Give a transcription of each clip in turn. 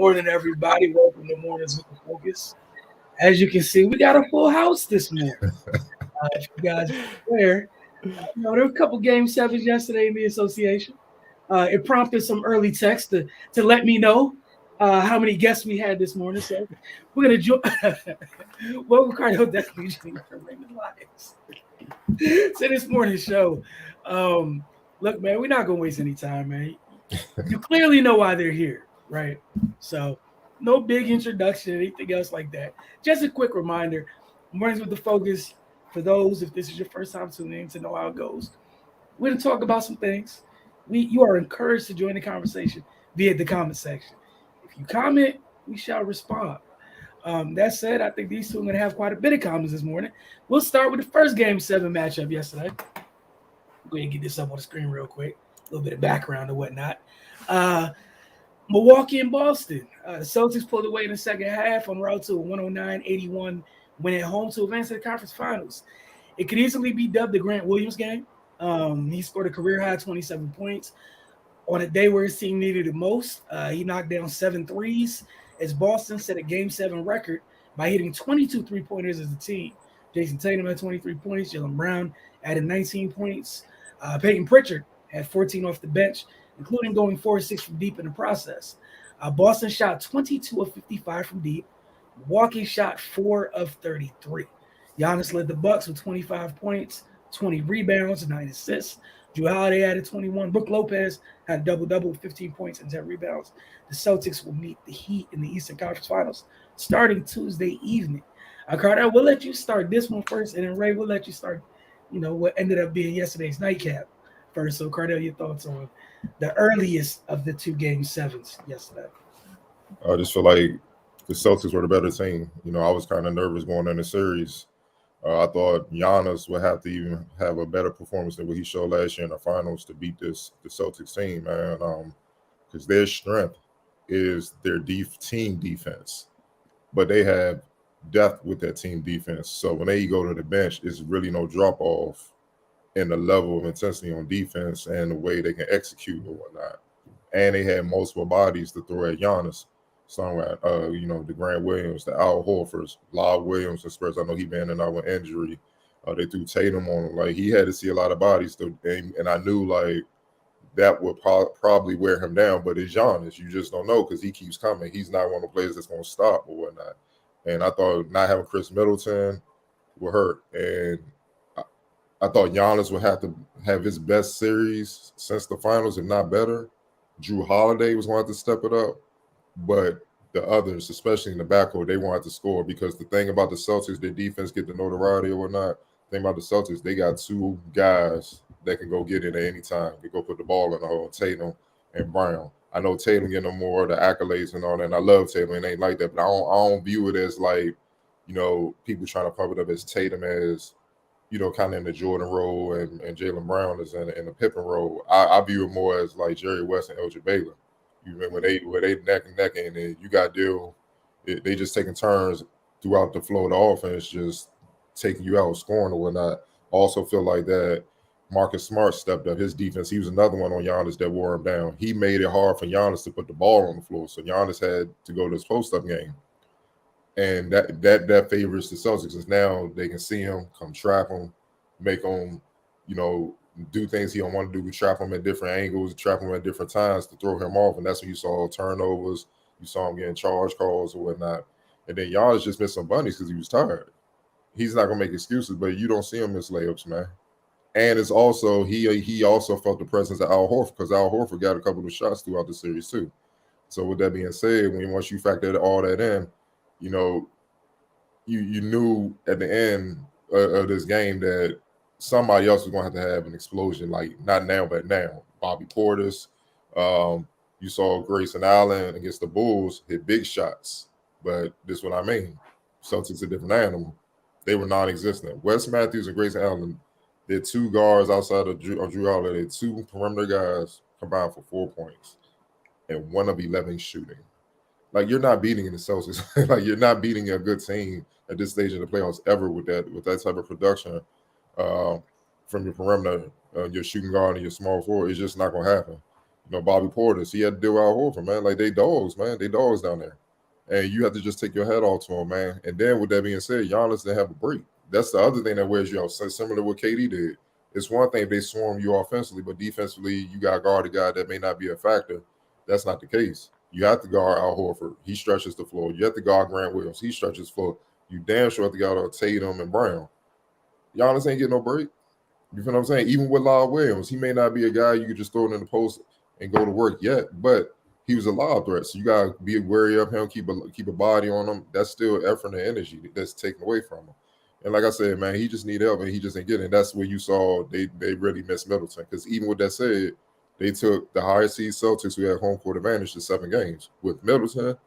morning, everybody. Welcome to Mornings with the Focus. As you can see, we got a full house this morning. If you guys are aware, there were a couple game sevens yesterday in the association. It prompted some early text to let me know how many guests we had this morning. So we're gonna join. Welcome, Cardo Destiny Jr. from Raymond Lions to this morning's show. Um, Look, man, we're not gonna waste any time, man. You clearly know why they're here, right? So, no big introduction, anything else like that. Just a quick reminder: Mornings with the Focus. For those, if this is your first time tuning in, to know how it goes, we're going to talk about some things. You are encouraged to join the conversation via the comment section. If you comment, we shall respond. That said, I think these two are going to have quite a bit of comments this morning. We'll start with the first game seven matchup yesterday. Go ahead and get this up on the screen real quick. A little bit of background and whatnot. Uh, Milwaukee and Boston. The Celtics pulled away in the second half on route to a 109-81 win at home to advance to the conference finals. It could easily be dubbed the Grant Williams game. He scored a career high 27 points on a day where his team needed it most. He knocked down 7 threes as Boston set a game 7 record by hitting 22 three-pointers as a team. Jason Tatum had 23 points. Jaylen Brown added 19 points. Peyton Pritchard had 14 off the bench, including going 4-6 from deep in the process. Boston shot 22 of 55 from deep. Milwaukee shot 4 of 33. Giannis led the Bucks with 25 points, 20 rebounds, 9 assists. Jrue Holiday added 21. Brook Lopez had a double-double with 15 points and 10 rebounds. The Celtics will meet the Heat in the Eastern Conference Finals starting Tuesday evening. Carter, we'll let you start this one first, and then Ray, we'll let you start, what ended up being yesterday's nightcap first. So, Cardell, your thoughts on the earliest of the two game sevens yesterday? I just feel like the Celtics were the better team. I was kind of nervous going in the series. I thought Giannis would have to even have a better performance than what he showed last year in the finals to beat the Celtics team, man. Because their strength is their team defense, but they have depth with that team defense. So when they go to the bench, it's really no drop off in the level of intensity on defense and the way they can execute or whatnot. And they had multiple bodies to throw at Giannis. Some at the Grant Williams, the Al Horfords, Lob Williams, the Spurs. I know he been in and out with injury. They threw Tatum on him. Like, he had to see a lot of bodies, and I knew like that would probably wear him down. But it's Giannis. You just don't know because he keeps coming. He's not one of the players that's going to stop or whatnot. And I thought not having Chris Middleton would hurt. And I thought Giannis would have to have his best series since the finals, if not better. Jrue Holiday was going to have to step it up. But the others, especially in the backcourt, they won't have to score because the thing about the Celtics, their defense get the notoriety or whatnot. The thing about the Celtics, they got two guys that can go get it at any time. They go put the ball in the hole, Tatum and Brown. I know Tatum getting more of the accolades and all that, and I love Tatum. It ain't like that, but I don't view it as like, people trying to pump it up as Tatum as, kind of in the Jordan role and Jaylen Brown is in the Pippen role. I view it more as like Jerry West and Elgin Baylor. You remember when they neck and neck, and then you got deal. They just taking turns throughout the flow of the offense, just taking you out, scoring or whatnot. Also feel like that Marcus Smart stepped up his defense. He was another one on Giannis that wore him down. He made it hard for Giannis to put the ball on the floor, so Giannis had to go to his post-up game, and that favors the Celtics. Because now they can see him, come trap him, make him, do things he don't want to do, trap him at different angles, trap him at different times to throw him off. And that's when you saw turnovers. You saw him getting charge calls or whatnot. And then Giannis just missed some bunnies because he was tired. He's not going to make excuses, but you don't see him miss layups, man. And it's also, he also felt the presence of Al Horford because Al Horford got a couple of shots throughout the series too. So with that being said, once you factor all that in, you knew at the end of this game that somebody else was going to have an explosion, like not now, but now. Bobby Portis, you saw Grayson Allen against the Bulls hit big shots, but this is what I mean. Celtics a different animal. They were non-existent. Wes Matthews and Grayson Allen, they're two guards outside of Jrue Holiday, two perimeter guys combined for 4 points and 1 of 11 shooting. Like, you're not beating in the Celtics. Like, you're not beating a good team at this stage in the playoffs ever with that type of production. From your perimeter, your shooting guard and your small forward, it's just not going to happen. Bobby Portis. He had to deal with Al Horford, man. Like, they dogs, man. They dogs down there. And you have to just take your head off to him, man. And then with that being said, Giannis didn't have a break. That's the other thing that wears you out. So similar to what KD did. It's one thing if they swarm you offensively, but defensively, you got to guard a guy that may not be a factor. That's not the case. You have to guard Al Horford. He stretches the floor. You have to guard Grant Williams. He stretches the floor. You damn sure have to guard Tatum and Brown. Giannis ain't getting no break. You feel what I'm saying? Even with Lyle Williams, he may not be a guy you could just throw it in the post and go to work yet, but he was a lob threat. So you got to be wary of him, keep a body on him. That's still effort and energy that's taken away from him. And like I said, man, he just need help, and he just ain't getting it. That's where you saw they really missed Middleton. Because even with that said, they took the higher seed Celtics, who had home court advantage, to 7 games. With Middleton,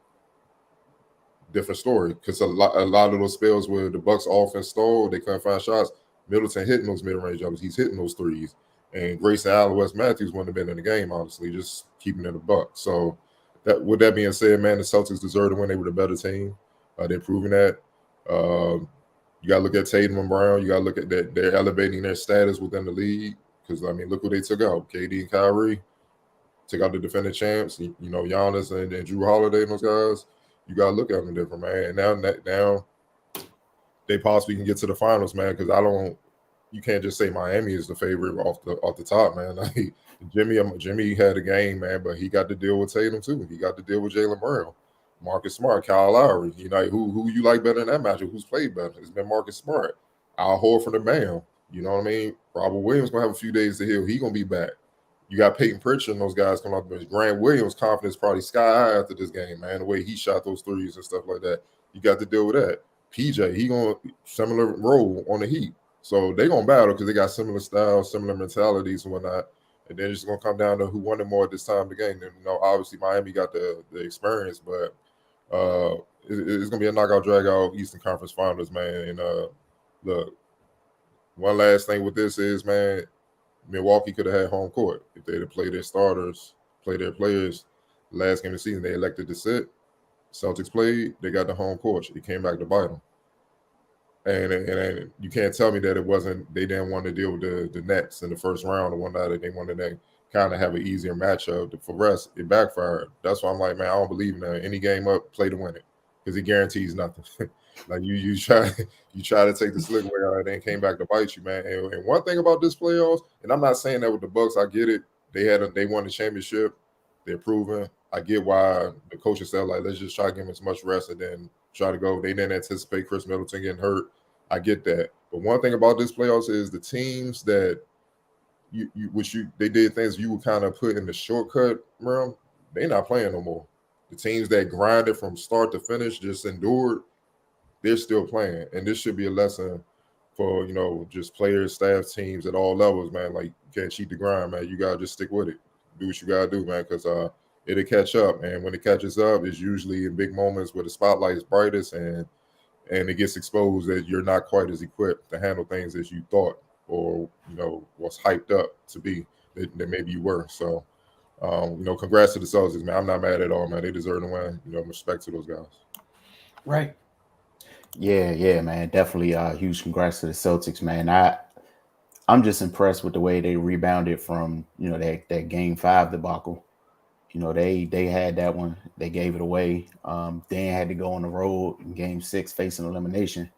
different story. Because a lot of those spells where the Bucks offense stalled, they couldn't find shots. Middleton hitting those mid-range jumpers. He's hitting those threes. And Grayson Allen, Wes Matthews wouldn't have been in the game, honestly, just keeping it a buck. So with that being said, man, the Celtics deserve to win. They were the better team. They're proving that. You got to look at Tatum and Brown. You got to look at that. They're elevating their status within the league. Because, I mean, look what they took out. KD and Kyrie took out the defending champs. Giannis and Jrue Holiday and those guys. You got to look at them different, man. And now they possibly can get to the finals, man, because you can't just say Miami is the favorite off the top, man. Like, Jimmy had a game, man, but he got to deal with Tatum too. He got to deal with Jaylen Brown, Marcus Smart, Kyle Lowry. Who you like better in that matchup? Who's played better? It's been Marcus Smart, Al Horford, and Bam. You know what I mean? Robert Williams gonna have a few days to heal. He gonna be back. You got Peyton Pritchard and those guys coming off the bench. Grant Williams' confidence probably sky high after this game, man. The way he shot those threes and stuff like that. You got to deal with that. PJ, he gonna similar role on the Heat. So they gonna battle because they got similar styles, similar mentalities and whatnot. And then it's just gonna come down to who wanted more at this time of the game. And obviously Miami got the experience, but it's gonna be a knockout, drag out Eastern Conference Finals, man. And look, one last thing with this is, man, Milwaukee could have had home court if they'd have played their starters, played their players. Last game of the season, they elected to sit. Celtics played, they got the home court. It came back to bite them. And you can't tell me that they didn't want to deal with the Nets in the first round or whatnot. They wanted to kind of have an easier matchup. For rest, it backfired. That's why I'm like, man, I don't believe in that. Any game up, play to win it, because it guarantees nothing. Like you try to take the slick way out, and then came back to bite you, man. And one thing about this playoffs, and I'm not saying that with the Bucks, I get it. They won the championship. They're proven. I get why the coaches said, like, let's just try to give him as much rest and then try to go. They didn't anticipate Chris Middleton getting hurt. I get that. But one thing about this playoffs is the teams that they did things you would kind of put in the shortcut realm, they're not playing no more. The teams that grinded from start to finish, just endured, they're still playing. And this should be a lesson for, just players, staff, teams at all levels, man. Like, you can't cheat the grind, man. You got to just stick with it. Do what you got to do, man, because it'll catch up. And when it catches up, it's usually in big moments where the spotlight is brightest and it gets exposed that you're not quite as equipped to handle things as you thought or, was hyped up to be that maybe you were. So, congrats to the Celtics, man. I'm not mad at all, man. They deserve to win. Respect to those guys. Right. Yeah, man. Definitely huge congrats to the Celtics, man. I'm just impressed with the way they rebounded from, that game 5 debacle. They had that one. They gave it away. They had to go on the road in game 6 facing elimination.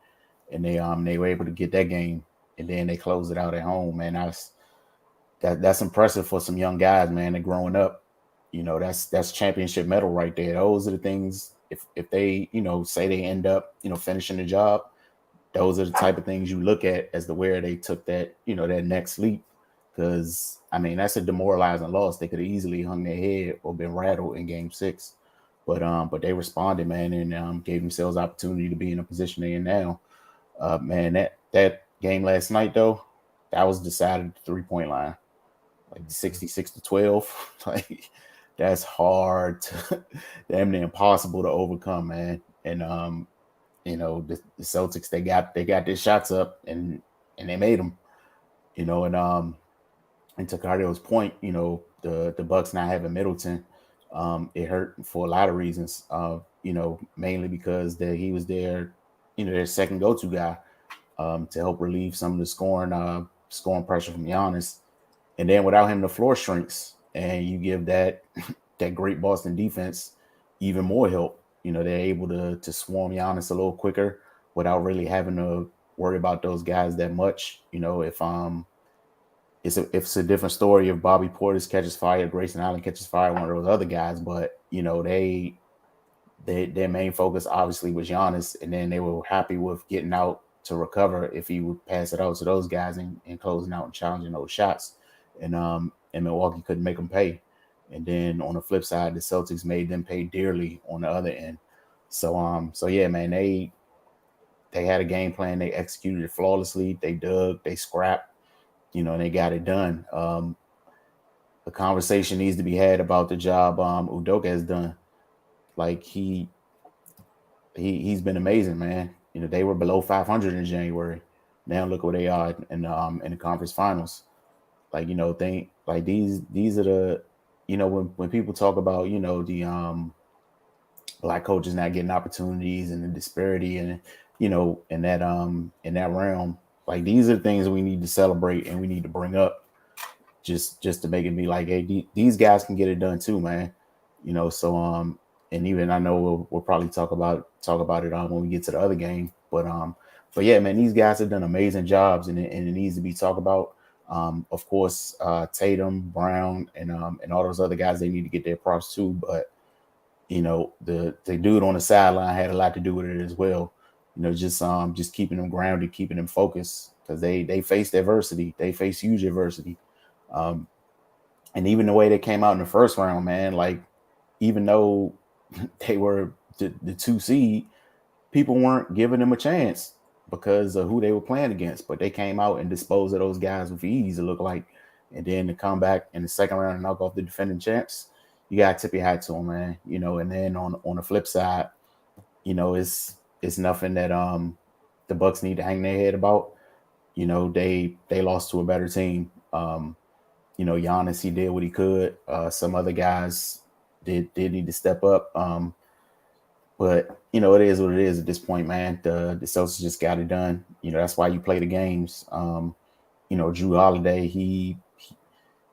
And they were able to get that game. And then they closed it out at home, man. That's impressive for some young guys, man. They're growing up. That's championship medal right there. Those are the things, if they, say they end up, finishing the job, those are the type of things you look at as to where they took that, that next leap. Because, I mean, that's a demoralizing loss. They could have easily hung their head or been rattled in game 6. But they responded, man, and gave themselves opportunity to be in a position they're in now. Man, that game last night, though, that was decided at the 3-point line. Like 66-12. Like, that's hard to damn near impossible to overcome, man. And the Celtics, they got their shots up and they made them. And to Cardio's point, the Bucks not having Middleton, it hurt for a lot of reasons. Mainly because he was their second go-to guy to help relieve some of the scoring pressure from Giannis. And then without him, the floor shrinks. and you give that great Boston defense even more help. You know, they're able to swarm Giannis a little quicker without really having to worry about those guys that much. You know, if it's a different story if Bobby Portis catches fire, Grayson Allen catches fire, one of those other guys, but you know, their main focus obviously was Giannis, and then they were happy with getting out to recover if he would pass it out to those guys and closing out and challenging those shots. And Milwaukee couldn't make them pay. And then on the flip side, the Celtics made them pay dearly on the other end. So yeah, man, they had a game plan. They executed it flawlessly. They dug, they scrapped, you know, and they got it done. The conversation needs to be had about the job Udoka has done. Like he's been amazing, man. You know, they were below 500 in January. Now look where they are in the conference finals. Like, you know, these are the, you know, when people talk about, you know, the black coaches not getting opportunities and the disparity and, you know, in that realm, like these are the things we need to celebrate and we need to bring up just to make it be like, hey, these guys can get it done too, man. You know, so and even I know we'll probably talk about it when we get to the other game, but yeah, man, these guys have done amazing jobs and it needs to be talked about. Of course, Tatum, Brown, and all those other guys, they need to get their props too. But you know, the dude on the sideline had a lot to do with it as well. You know, just keeping them grounded, keeping them focused because they faced adversity. They faced huge adversity. And even the way they came out in the first round, man, like even though they were the 2 seed, people weren't giving them a chance because of who they were playing against, but they came out and disposed of those guys with ease, it looked like. And then to come back in the second round and knock off the defending champs, you got to tip your hat to them, man. You know, and then on the flip side, you know, it's nothing that the Bucks need to hang their head about. You know, they lost to a better team. You know, Giannis, he did what he could. Some other guys did need to step up. But, you know, it is what it is at this point, man. The Celtics just got it done. You know, that's why you play the games. You know, Jrue Holiday, he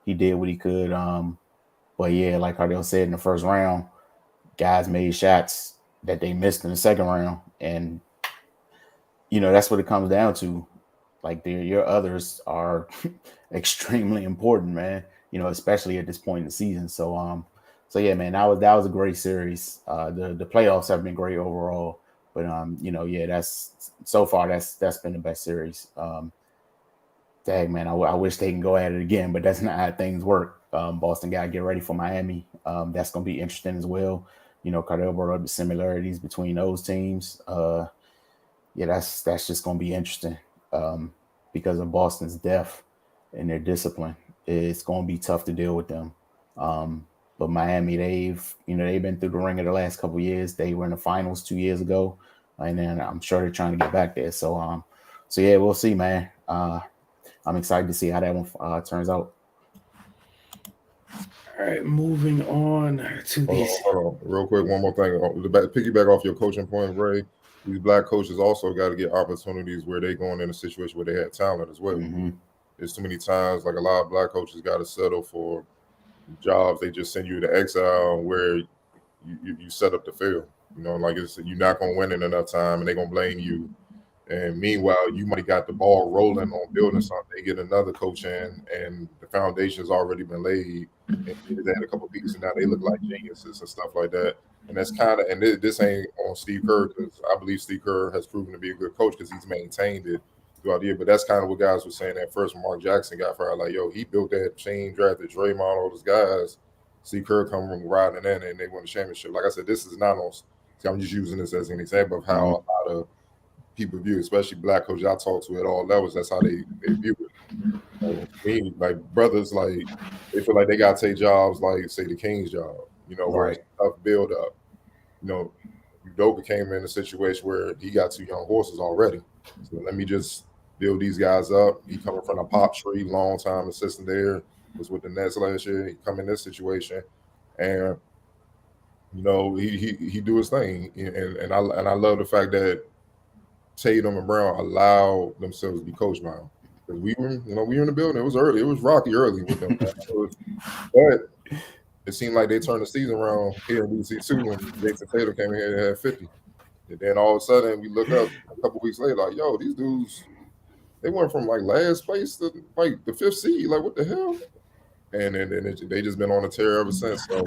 did what he could. But, yeah, like Cardell said in the first round, guys made shots that they missed in the second round. And, you know, that's what it comes down to. Like, your others are extremely important, man, you know, especially at this point in the season. So yeah, man, that was a great series. The playoffs have been great overall, but you know, yeah, that's been the best series. Dang, man, I wish they can go at it again, but that's not how things work. Boston got to get ready for Miami. That's gonna be interesting as well. You know, Cardell brought up the similarities between those teams. Yeah, that's just gonna be interesting because of Boston's depth and their discipline. It's gonna be tough to deal with them. But Miami, they've been through the ringer the last couple of years. They were in the finals 2 years ago, and then I'm sure they're trying to get back there. So yeah, we'll see, man. I'm excited to see how that one turns out. All right, moving on to these. Hold on, real quick, one more thing. Piggyback off your coaching point, Ray. These black coaches also got to get opportunities where they're going in a situation where they had talent as well. Mm-hmm. There's too many times, like a lot of black coaches got to settle for jobs. They just send you to exile where you set up to fail. You know, like you're not going to win in enough time and they're going to blame you. And meanwhile, you might have got the ball rolling on building something. They get another coach in and the foundation's already been laid. And they had a couple of pieces and now they look like geniuses and stuff like that. And that's kind of, and this ain't on Steve Kerr because I believe Steve Kerr has proven to be a good coach because he's maintained it throughout the year. But that's kind of what guys were saying at first when Mark Jackson got fired. Like, yo, he built that chain, drafted Draymond, all those guys. Steve Kerr come riding in and they won the championship. Like I said, this is not on. I'm just using this as an example of how a lot of people view, especially black coaches I talk to at all levels. That's how they view it. Like brothers, like they feel like they got to take jobs like, say, the King's job. You know, where it's tough build up. You know, Udoka came in a situation where he got 2 young horses already. So let me just build these guys up. He coming from a pop tree, long time assistant there, was with the Nets last year. He come in this situation, and you know he do his thing. And I love the fact that Tatum and Brown allow themselves to be coached by him. Because we were in the building. It was early. It was rocky early with them. But it seemed like they turned the season around here in DC2 when Jason Tatum came in here and had 50. And then all of a sudden we look up a couple weeks later, like, yo, these dudes, they went from like last place to like the 5th seed. Like, what the hell? And then they just been on a tear ever since. So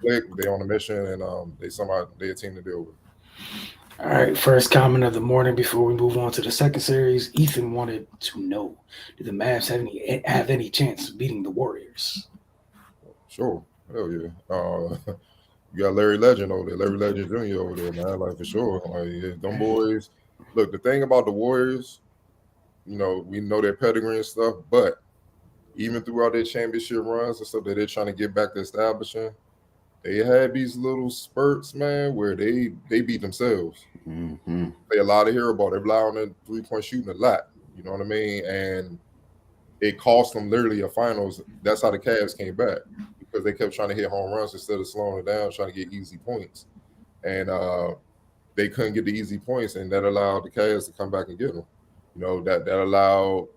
they on a mission, and they a team to deal with. All right, first comment of the morning before we move on to the second series. Ethan wanted to know, do the Mavs have any chance of beating the Warriors? Sure. Hell yeah. You got Larry Legend over there, Larry Legend Jr. over there, man. Like, for sure. Like, yeah, them boys. Look, the thing about the Warriors, we know their pedigree and stuff, but even throughout their championship runs and stuff that they're trying to get back to establishing, they had these little spurts, man, where they beat themselves. Mm-hmm. They allowed to hear about. They rely on the 3-point shooting a lot. You know what I mean? And it cost them literally a finals. That's how the Cavs came back, because they kept trying to hit home runs instead of slowing it down, trying to get easy points. And they couldn't get the easy points, and that allowed the Cavs to come back and get them. That allowed,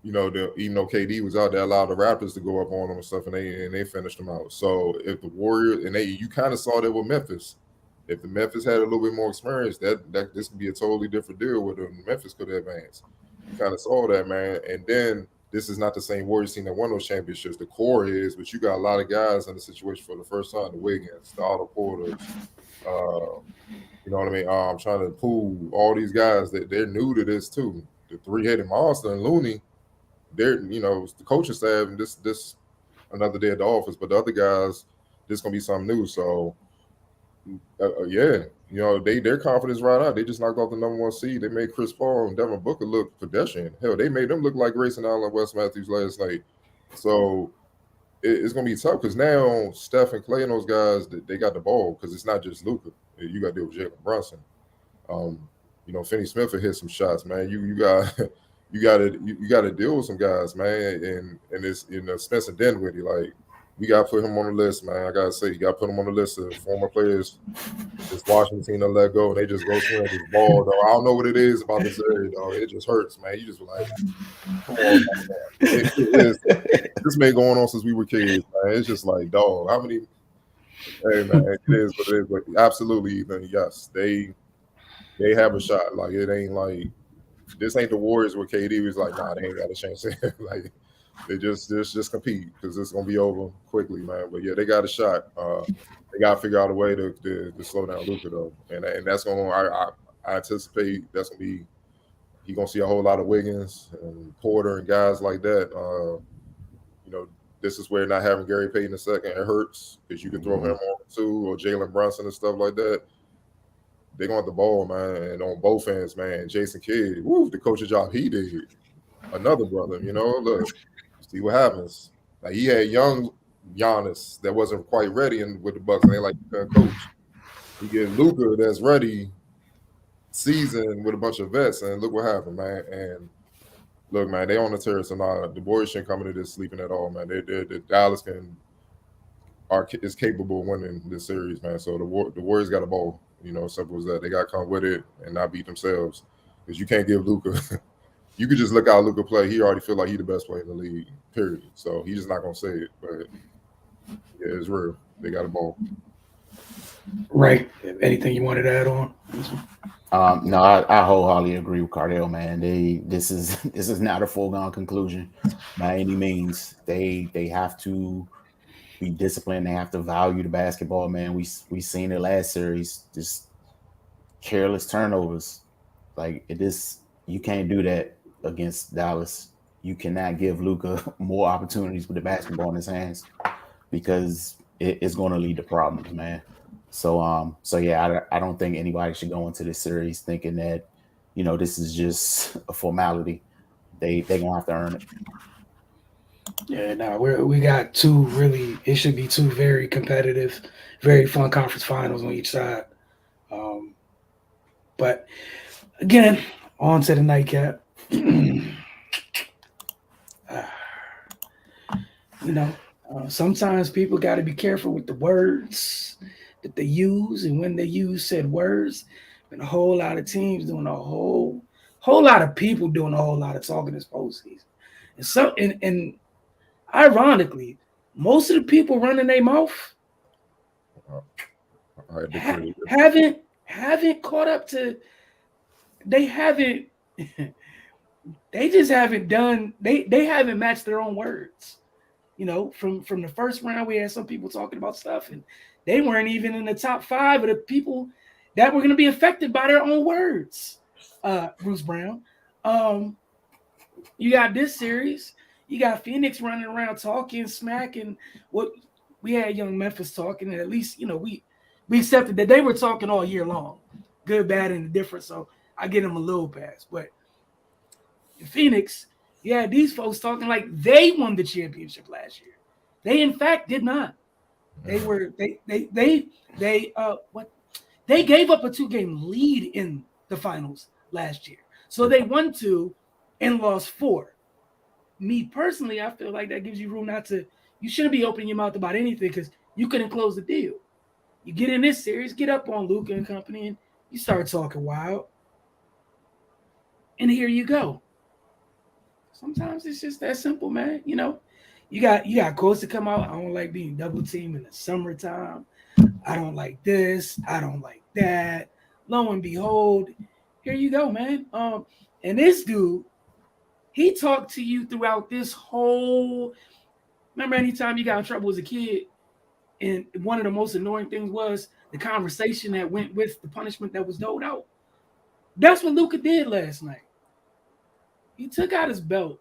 even though KD was out there, allowed the Raptors to go up on them and stuff, and they finished them out. So if the Warriors, and you kind of saw that with Memphis. If the Memphis had a little bit more experience, that this could be a totally different deal where the Memphis could advance. You kind of saw that, man. And then this is not the same Warriors team that won those championships. The core is, but you got a lot of guys in the situation for the first time. The Wiggins, the Otto Porters, you know what I mean? I'm trying to pull all these guys that they're new to this too. The three-headed monster and Looney, they're the coaching staff. And this another day at the office, but the other guys, this gonna be something new. So yeah, their confidence right out. They just knocked off the #1 seed. They made Chris Paul and Devin Booker look pedestrian. Hell, they made them look like Grayson Allen and Wes Matthews last night. So it's gonna be tough, because now Steph and Clay and those guys, they got the ball, because it's not just Luka. You got to deal with Jalen Brunson. Finney Smith will hit some shots, man. You got to deal with some guys, man. And it's Spencer Dinwiddie, like, we got to put him on the list, man. I gotta say, you got to put him on the list of former players this Washington team to let go, and they just go swing this ball, though. I don't know what it is about this area, dog. It just hurts, man. You just like, come on, man. This been going on since we were kids, man. It's just like, dog, how many? Hey, man, it is what it is. But absolutely, Ethan, yes, they have a shot. Like, it ain't like, this ain't the Warriors where KD was like, nah, they ain't got a chance. Like, they just compete, because it's gonna be over quickly, man. But yeah, they got a shot. They got to figure out a way to slow down Luka, though, and that's gonna. I anticipate that's gonna be. He gonna see a whole lot of Wiggins and Porter and guys like that. This is where not having Gary Payton II, it hurts, because you can throw him on too, or Jalen Brunson and stuff like that. They're going to the ball, man, and on both ends, man. Jason Kidd, the coaching job he did. Another brother, look, see what happens. Like, he had young Giannis that wasn't quite ready with the Bucks, and they like coach. You get Luka that's ready, seasoned with a bunch of vets, and look what happened, man. And look, man, they on the terrace, and the Warriors shouldn't come into this sleeping at all, man. The Dallas is capable of winning this series, man. So the Warriors got a ball, simple as that. They got to come with it and not beat themselves, because you can't give Luka. You could just look how Luka play. He already feel like he the best player in the league, period. So he's just not gonna say it, but yeah, it's real. They got a ball. Right. Anything you wanted to add on? No, I wholeheartedly agree with Cardell, man. This is not a foregone conclusion by any means. They have to be disciplined. They have to value the basketball, man. We seen it last series, just careless turnovers. Like, you can't do that against Dallas. You cannot give Luka more opportunities with the basketball in his hands, because it's going to lead to problems, man. So yeah, I don't think anybody should go into this series thinking that, this is just a formality. They gonna have to earn it. Yeah, no, we got two really. It should be two very competitive, very fun conference finals on each side. But again, on to the nightcap. Sometimes people got to be careful with the words that they use, and when they use said words. Been a whole lot of teams doing a whole lot of people doing a whole lot of talking this postseason, and Ironically, most of the people running their mouth I had to clear it. haven't caught up to. They haven't. They just haven't done. They haven't matched their own words. You know, from the first round, we had some people talking about stuff, and they weren't even in the top 5 of the people that were going to be affected by their own words. Bruce Brown. You got this series. You got Phoenix running around talking smack, and what we had young Memphis talking, and at least we accepted that they were talking all year long, good, bad, and indifferent. So I get them a little pass. But in Phoenix, you had these folks talking like they won the championship last year. They in fact did not. They were they gave up a 2-game lead in the finals last year. So they won 2 and lost 4. Me personally, I feel like that gives you room not to. You shouldn't be opening your mouth about anything because you couldn't close the deal. You get in this series, get up on Luka and company, and you start talking wild. And here you go. Sometimes it's just that simple, man. You know, you got quotes to come out. I don't like being double teamed in the summertime. I don't like this. I don't like that. Lo and behold, here you go, man. And this dude, he talked to you throughout this whole. Remember, anytime you got in trouble as a kid, and one of the most annoying things was the conversation that went with the punishment that was doled out. That's what Luka did last night. He took out his belt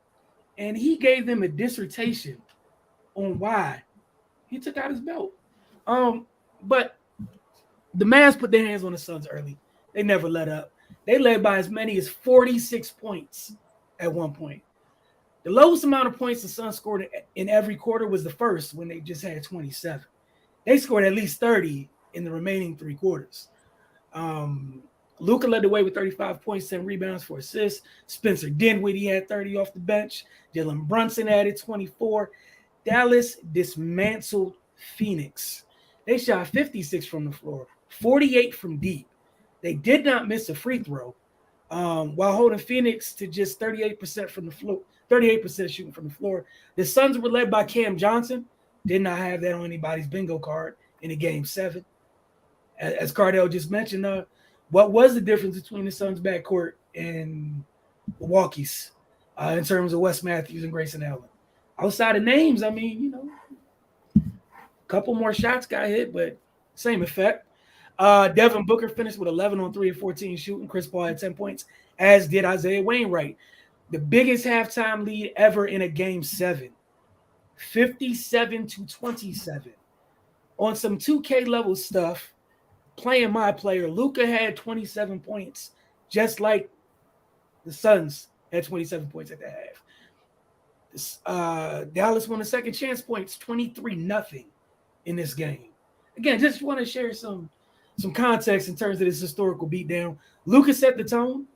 and he gave them a dissertation on why he took out his belt. But the Mavs put their hands on the Suns early. They never let up. They led by as many as 46 points at one point. The lowest amount of points the Suns scored in every quarter was the first when they just had 27. They scored at least 30 in the remaining 3 quarters. Luka led the way with 35 points, 10 rebounds, 4 assists. Spencer Dinwiddie had 30 off the bench. Jalen Brunson added 24. Dallas dismantled Phoenix. They shot 56 from the floor, 48 from deep. They did not miss a free throw, while holding Phoenix to just 38% from the floor, 38% shooting from the floor. The Suns were led by Cam Johnson. Did not have that on anybody's bingo card in a game 7. As Cardell just mentioned, what was the difference between the Suns' backcourt and Milwaukee's in terms of Wes Matthews and Grayson Allen? Outside of names, I mean, a couple more shots got hit, but same effect. Devin Booker finished with 11 on 3 and 14 shooting. Chris Paul had 10 points, as did Isaiah Wainwright. The biggest halftime lead ever in a game 7, 57-27. On some 2K level stuff, playing my player, Luka had 27 points, just like the Suns had 27 points at the half. Dallas won the second chance points, 23-0 in this game. Again, just want to share some context in terms of this historical beatdown. Luka set the tone.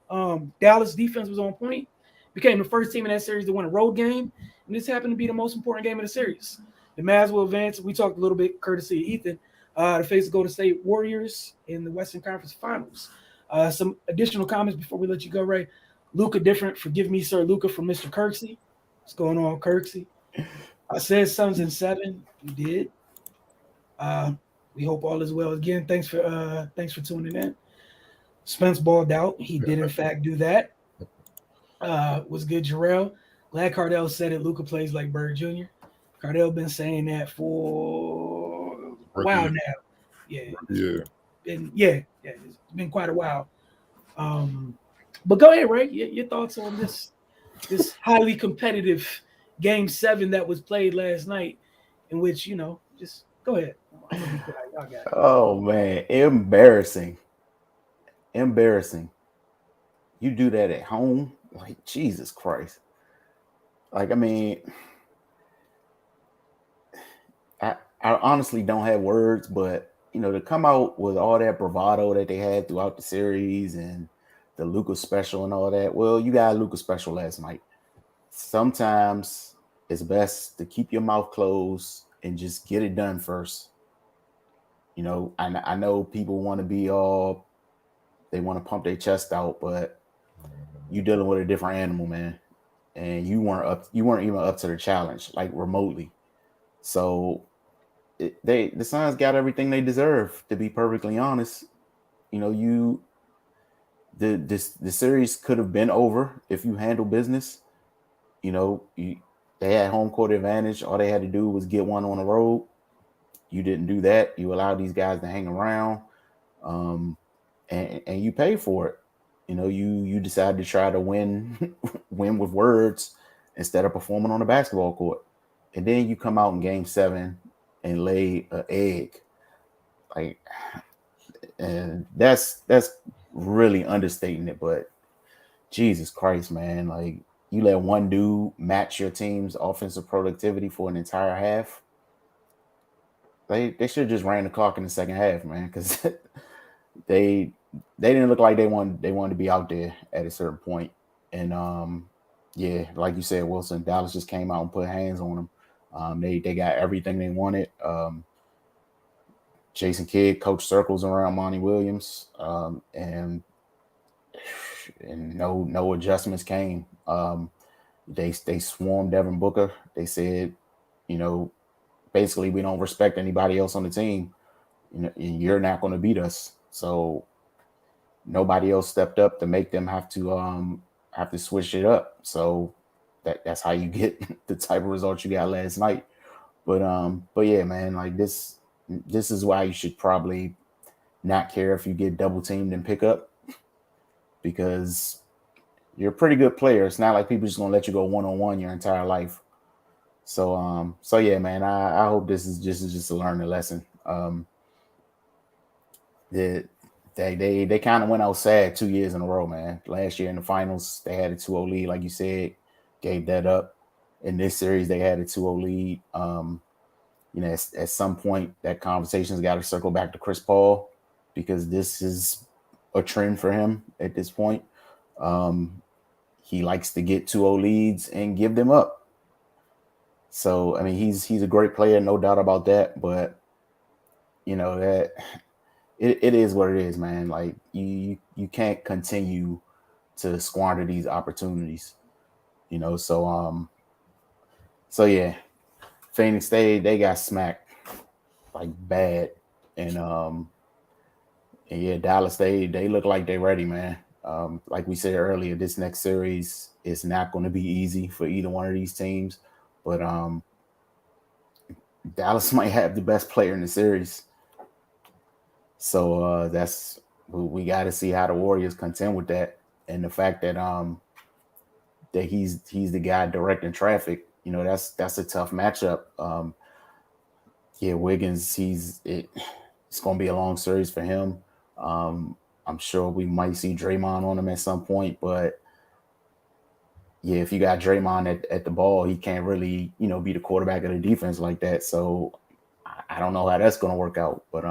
Dallas defense was on point. Became the first team in that series to win a road game, and this happened to be the most important game of the series. The Mavs will advance. We talked a little bit, courtesy of Ethan, to face the Golden State Warriors in the Western Conference Finals. Some additional comments before we let you go, Ray. Luka different. Forgive me, Sir Luka, from Mr. Kirksey. What's going on, Kirksey? I said Suns in 7. You did. We hope all is well. Again, thanks for tuning in. Spence balled out. He did, in fact, do that. Was good, Jarrell. Glad Cardell said it. Luka plays like Bird Jr. Cardell been saying that for a while now. Yeah. It's been quite a while. But go ahead, Ray. Your thoughts on this highly competitive game 7 that was played last night, in which just go ahead. I'm gonna be quiet. Y'all got it. Oh man, embarrassing. You do that at home? Like, Jesus Christ. Like, I mean, I honestly don't have words, but to come out with all that bravado that they had throughout the series and the Luka special and all that. Well, you got a Luka special last night. Sometimes it's best to keep your mouth closed and just get it done first. I know people want to be they want to pump their chest out, but you're dealing with a different animal, man. and you weren't even up to the challenge, like remotely. So the Suns got everything they deserve, to be perfectly honest. You know, the series could have been over if you handle business. You know, they had home court advantage. All they had to do was get one on the road. You didn't do that. You allowed these guys to hang around, and you pay for it. You know, you decided to try to win win with words instead of performing on the basketball court, and then you come out in Game 7 and lay an egg, like, and that's really understating it. But Jesus Christ, man, like, you let one dude match your team's offensive productivity for an entire half. They should have just ran the clock in the second half, man, because they didn't look like they wanted to be out there at a certain point. And yeah, like you said, Wilson, Dallas just came out and put hands on them. They got everything they wanted. Jason Kidd coached circles around Monty Williams, and no adjustments came. They swarmed Devin Booker. They said, you know, basically, we don't respect anybody else on the team. You know, you're not going to beat us. So nobody else stepped up to make them have to switch it up. So that's how you get the type of results you got last night. But yeah, man, like this is why you should probably not care if you get double teamed and pick up, because you're a pretty good player. It's not like people just gonna let you go one-on-one your entire life. So yeah, man, I hope this is just a learning lesson. They kind of went out sad 2 years in a row, man. Last year in the finals, they had a 2-0 lead, like you said, gave that up. In this series, they had a 2-0 lead. You know, at some point, that conversation's got to circle back to Chris Paul, because this is a trend for him at this point. He likes to get 2-0 leads and give them up. So, I mean, he's a great player, no doubt about that. But, you know, that it is what it is, man. Like, you can't continue to squander these opportunities, you know. So yeah, Phoenix, they got smacked like bad, and yeah, Dallas, they look like they're ready, man. Like we said earlier, this next series is not going to be easy for either one of these teams. But Dallas might have the best player in the series. So we got to see how the Warriors contend with that. And the fact that that he's the guy directing traffic, you know, that's a tough matchup. Yeah, Wiggins, it's going to be a long series for him. I'm sure we might see Draymond on him at some point, but yeah, if you got Draymond at the ball, he can't really, you know, be the quarterback of the defense like that. So I don't know how that's going to work out. But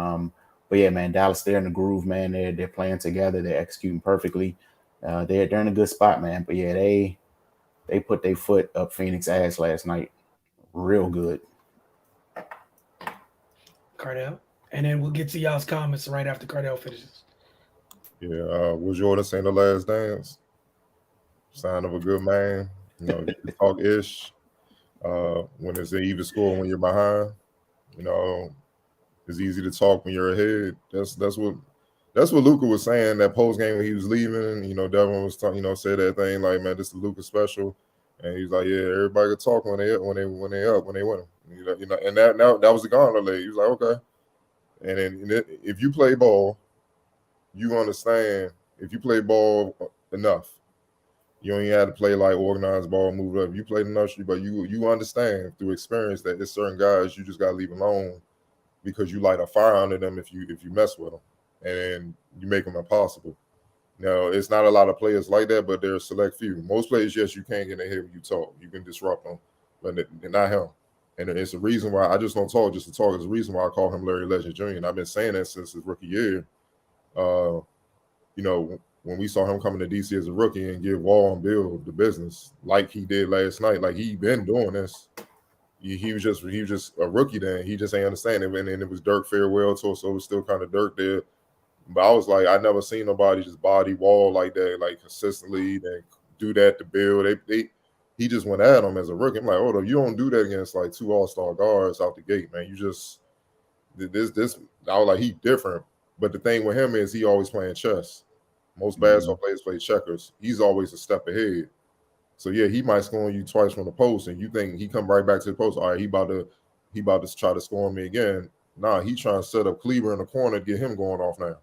yeah, man, Dallas, they're in the groove, man. They're playing together. They're executing perfectly. They're in a good spot, man. But yeah, they put their foot up Phoenix ass last night, real good. Cardell, and then we'll get to y'all's comments right after Cardell finishes. Yeah, was Jordan saying The Last Dance? Sign of a good man. You know, talk ish. When it's an even score when you're behind. You know, it's easy to talk when you're ahead. That's what Luka was saying that post game when he was leaving. You know, Devin was talking. You know, said that thing like, man, this is Luka special, and he's like, yeah, everybody could talk when they up when they win. You know, and that was the gauntlet. He was like, okay, and then if you play ball, you understand. If you play ball enough, you don't even have to play like organized ball, move up. You play enough, but you understand through experience that there's certain guys you just gotta leave alone, because you light a fire under them if you mess with them, and you make them impossible. Now, it's not a lot of players like that, but there are a select few. Most players, yes, you can't get in their head when you talk. You can disrupt them, but not him. And it's a reason why I just don't talk just to talk. It's a reason why I call him Larry Legend Jr. And I've been saying that since his rookie year. You know, when we saw him coming to DC as a rookie and give Wall and Bill the business like he did last night, like he been doing this. He was just a rookie then. He just ain't understand it. And then it was Dirk farewell tour, so it was still kind of Dirk there. But I was like, I never seen nobody just body Wall like that, like consistently. They do that to Bill. he just went at him as a rookie. I'm like, oh, you don't do that against like 2 all-star guards out the gate, man. You just this. I was like, he different. But the thing with him is he always playing chess. Most basketball players play checkers. He's always a step ahead. So yeah, he might score on you twice from the post, and you think he come right back to the post. All right, he about to try to score on me again. Nah, he trying to set up Cleaver in the corner to get him going off now.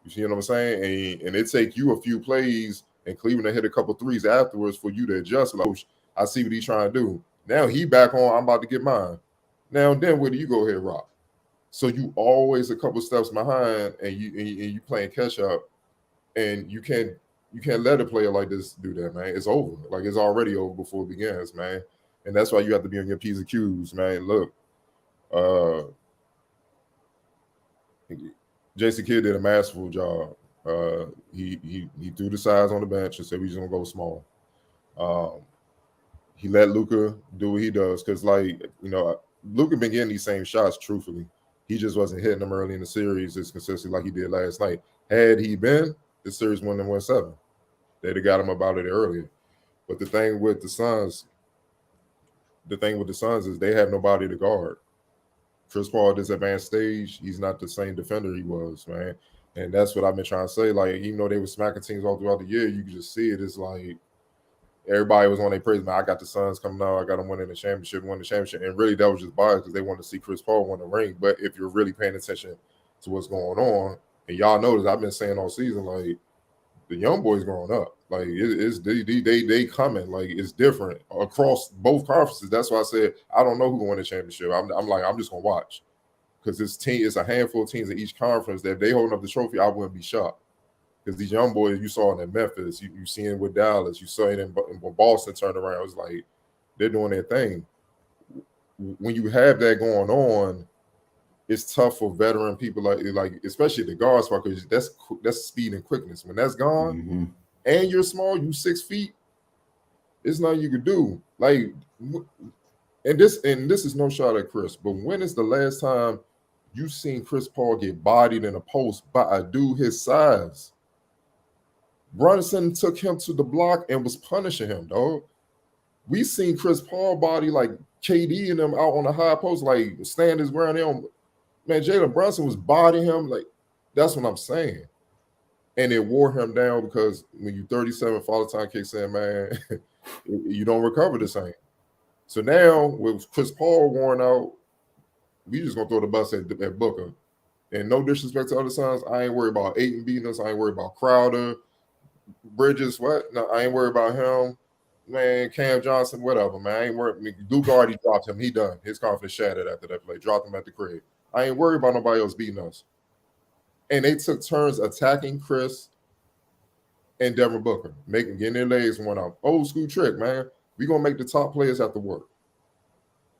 You see what I'm saying? And it take you a few plays and Cleveland to hit a couple threes afterwards for you to adjust. Like, I see what he's trying to do. Now he back on. I'm about to get mine. Now then, where do you go here, Rock? So you always a couple steps behind, and you playing catch up, and you can't let a player like this do that, man. It's over. Like it's already over before it begins, man. And that's why you have to be on your P's and Q's, man. Look, Jason Kidd did a masterful job. He threw the size on the bench and said we just gonna go small. He let Luka do what he does because, like, Luka been getting these same shots. Truthfully, he just wasn't hitting them early in the series as consistently like he did last night. Had he been, the series wouldn't have won 7. They'd have got him about it earlier. But the thing with the Suns is they have nobody to guard. Chris Paul at this advanced stage, he's not the same defender he was, man. And that's what I've been trying to say. Like, even though they were smacking teams all throughout the year, you can just see it. It's like everybody was on their praise. Man, I got the Suns coming out. I got them winning the championship. And really, that was just biased because they wanted to see Chris Paul win the ring. But if you're really paying attention to what's going on, and y'all notice I've been saying all season, like, the young boys growing up. Like, they coming. Like, it's different across both conferences. That's why I said I don't know who will win the championship. I'm just gonna watch because it's a handful of teams in each conference that if they holding up the trophy, I wouldn't be shocked. Because these young boys you saw in Memphis, you see it with Dallas, you saw it in Boston turned around. It was like they're doing their thing. When you have that going on, it's tough for veteran people like especially the guard spot because that's speed and quickness. When that's gone, and you're small, you 6 feet, it's nothing you could do. Like, and this is no shot at Chris, but when is the last time you seen Chris Paul get bodied in a post by a dude his size? Brunson took him to the block and was punishing him, dog. We seen Chris Paul body like KD and them out on the high post, like stand his ground. Man, Jalen Brunson was bodying him. Like, that's what I'm saying. And it wore him down because when you 37, Father Time kicks in, man, you don't recover the same. So now with Chris Paul worn out, we just gonna throw the bus at Booker. And no disrespect to other Suns, I ain't worried about Ayton beating us. I ain't worried about Crowder, Bridges. What? No, I ain't worried about him. Man, Cam Johnson, whatever, man. I ain't worried. I mean, Duke already dropped him. He done. His confidence shattered after that play. Dropped him at the crib. I ain't worried about nobody else beating us. And they took turns attacking Chris and Devin Booker, getting their legs worn out. Old school trick, man. We're gonna make the top players have to work.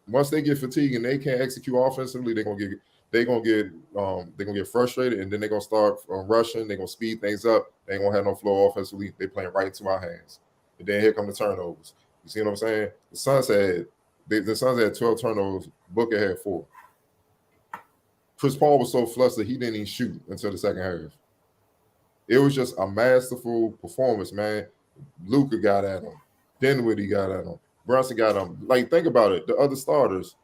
Once they get fatigued and they can't execute offensively, they're gonna get frustrated, and then they're gonna start rushing. They're gonna speed things up. They ain't gonna have no flow offensively. They playing right into our hands. And then here come the turnovers. You see what I'm saying? The Suns had 12 turnovers. Booker had 4. Chris Paul was so flustered he didn't even shoot until the second half. It was just a masterful performance, man. Luka got at him. Dinwiddie got at him. Brunson got him. Like, think about it. The other starters,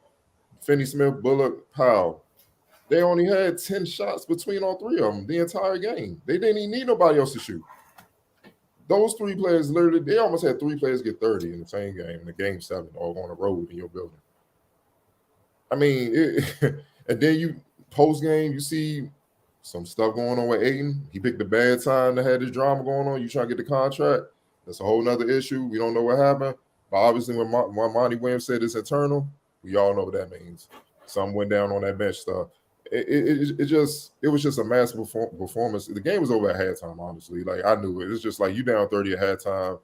Finney-Smith, Bullock, Powell, they only had 10 shots between all 3 of them the entire game. They didn't even need nobody else to shoot. Those 3 players literally, they almost had 3 players get 30 in the same game, in the game 7, or on the road in your building. I mean, and then you post-game, you see some stuff going on with Ayton. He picked a bad time to have this drama going on. You trying to get the contract. That's a whole nother issue. We don't know what happened. But obviously when Monty Williams said it's internal, we all know what that means. Something went down on that bench stuff. It was just a massive performance. The game was over at halftime, honestly. Like, I knew it. It's just like you down 30 at halftime.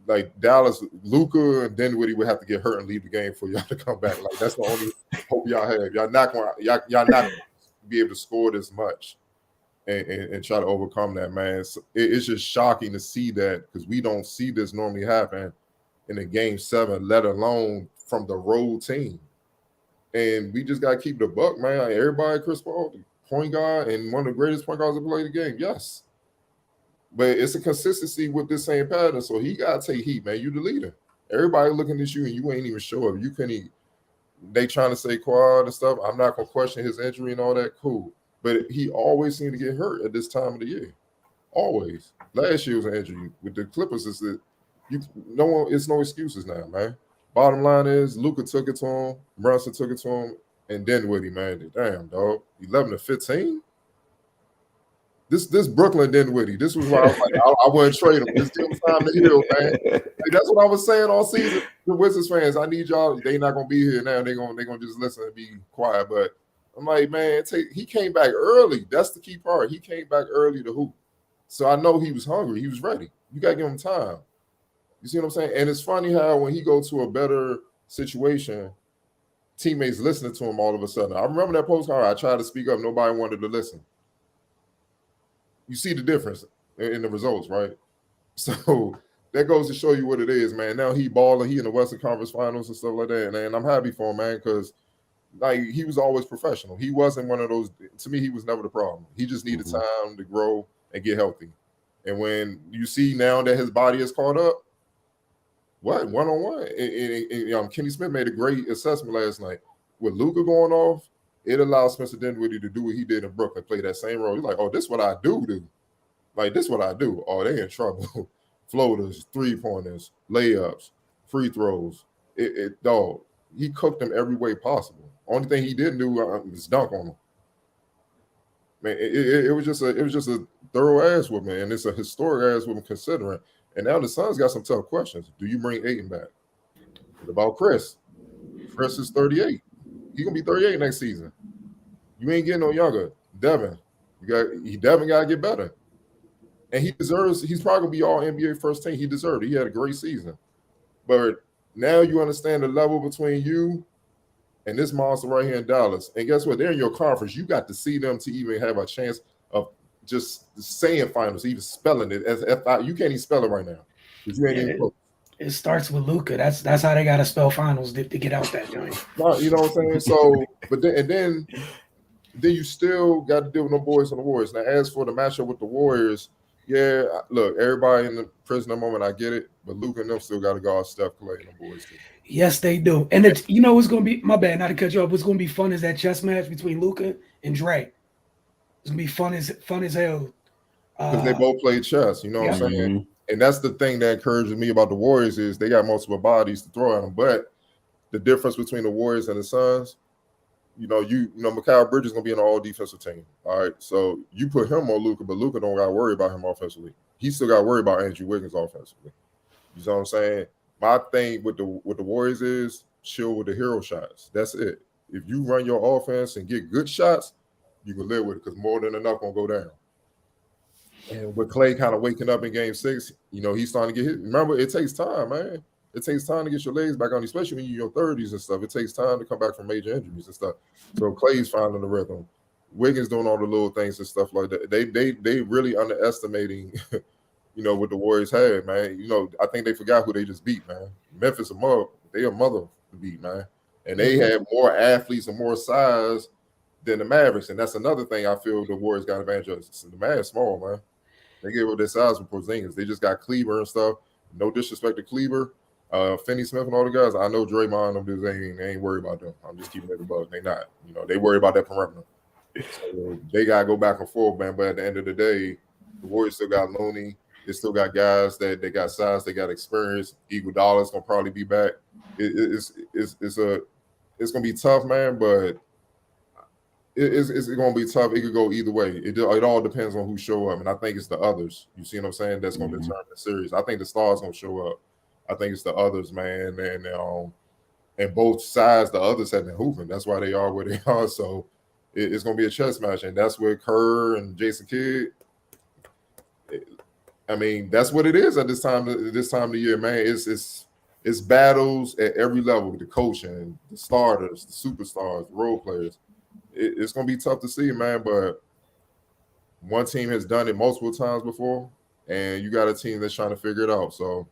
Like, Dallas, Luka and Dinwiddie would have to get hurt and leave the game for y'all to come back. Like, that's the only hope y'all have. Y'all not gonna be able to score this much and try to overcome that, man. It's just shocking to see that because we don't see this normally happen in a game 7, let alone from the road team. And we just got to keep the buck, man. Like, everybody, Chris Paul, the point guard, and one of the greatest point guards to play the game, yes. But it's a consistency with this same pattern, so he got to take heat, man. You the leader. Everybody looking at you and you ain't even show up. You couldn't even, they trying to say quad and stuff. I'm not gonna question his injury and all that. Cool. But he always seemed to get hurt at this time of the year. Always. Last year was an injury. With the Clippers, it's no excuses now, man. Bottom line is Luka took it to him, Brunson took it to him, and Dinwiddie, man. Damn, dog. 11-15. This Brooklyn Dinwiddie. This was why I was like, I wouldn't trade him. It's still time to heal, man. Like, that's what I was saying all season. The Wizards fans, I need y'all. They not gonna be here now. They gonna just listen and be quiet. But I'm like, man, he came back early. That's the key part. He came back early to hoop. So I know he was hungry. He was ready. You gotta give him time. You see what I'm saying? And it's funny how when he go to a better situation, teammates listening to him all of a sudden. I remember that postcard. I tried to speak up. Nobody wanted to listen. You see the difference in the results, right? So that goes to show you what it is, man. Now he balling. He in the Western Conference Finals and stuff like that. And I'm happy for him, man, because like he was always professional. He wasn't one of those. To me, he was never the problem. He just needed time to grow and get healthy. And when you see now that his body is caught up, what one-on-one? And Kenny Smith made a great assessment last night. With Luka going off, it allows Spencer Dinwiddie to do what he did in Brooklyn, play that same role. He's like, oh, this is what I do. Like, this is what I do. Oh, they in trouble. Floaters, three-pointers, layups, free throws. Dog, he cooked them every way possible. Only thing he didn't do was dunk on them. Man, it was just a thorough ass whooping, and it's a historic ass whooping considering. And now the Suns got some tough questions. Do you bring Ayton back? What about Chris? Chris is 38. He's gonna be 38 next season. You ain't getting no younger. Devin, Devin gotta get better. And he's probably gonna be all NBA first team. He deserved it. He had a great season. But now you understand the level between you and this monster right here in Dallas. And guess what? They're in your conference. You got to see them to even have a chance of just saying finals, even spelling it as F-I. You can't even spell it right now. You ain't even close. It starts with Luka. That's how they got to spell finals to get out that joint. You know what I'm saying? So, but then you still got to deal with no boys on the Warriors. Now, as for the matchup with the Warriors, yeah, look, everybody in the prisoner moment, I get it, but Luka and them still got to guard Steph Clay and the boys too. Yes, they do. And it's, you know what's going to be, my bad, not to cut you off, what's going to be fun is that chess match between Luka and Dre. It's going to be fun as hell. Because they both play chess, you know what I'm saying? And that's the thing that encourages me about the Warriors is they got multiple bodies to throw at them. But the difference between the Warriors and the Suns, you know, Mikal Bridges is going to be an all-defensive team, all right? So you put him on Luka, but Luka don't got to worry about him offensively. He still got to worry about Andrew Wiggins offensively. You know what I'm saying? My thing with the Warriors is chill with the hero shots. That's it. If you run your offense and get good shots, you can live with it because more than enough going to go down. And with Clay kind of waking up in Game 6, you know, he's starting to get hit. Remember, it takes time, man. It takes time to get your legs back on, especially when you're in your 30s and stuff. It takes time to come back from major injuries and stuff. So Clay's finding the rhythm. Wiggins doing all the little things and stuff like that. They really underestimating, you know, what the Warriors had, man. You know, I think they forgot who they just beat, man. Memphis, they a mother to beat, man. And they had more athletes and more size than the Mavericks. And that's another thing I feel the Warriors got advantage of. The Mavs small, man. They gave up their size with Porzingis. They just got Kleber and stuff. No disrespect to Kleber, Finney Smith and all the guys. I know Draymond and them, they ain't worried about them. I'm just keeping it above. They not. You know, they worry about that perimeter. So they got to go back and forth, man. But at the end of the day, the Warriors still got Looney. They still got guys that they got size, they got experience. Iguodala's going to probably be back. It's going to be tough, man, but it's going to be tough. It could go either way. It all depends on who show up, and I think it's the others. You see what I'm saying? That's going to determine the series. I think the Stars going to show up. I think it's the others, man, and both sides, the others have been hooping. That's why they are where they are. So it's going to be a chess match, and that's where Kerr and Jason Kidd. I mean, that's what it is at this time of the year, man. It's battles at every level. The coaching, the starters, the superstars, the role players. It's going to be tough to see, man, but one team has done it multiple times before, and you got a team that's trying to figure it out. So,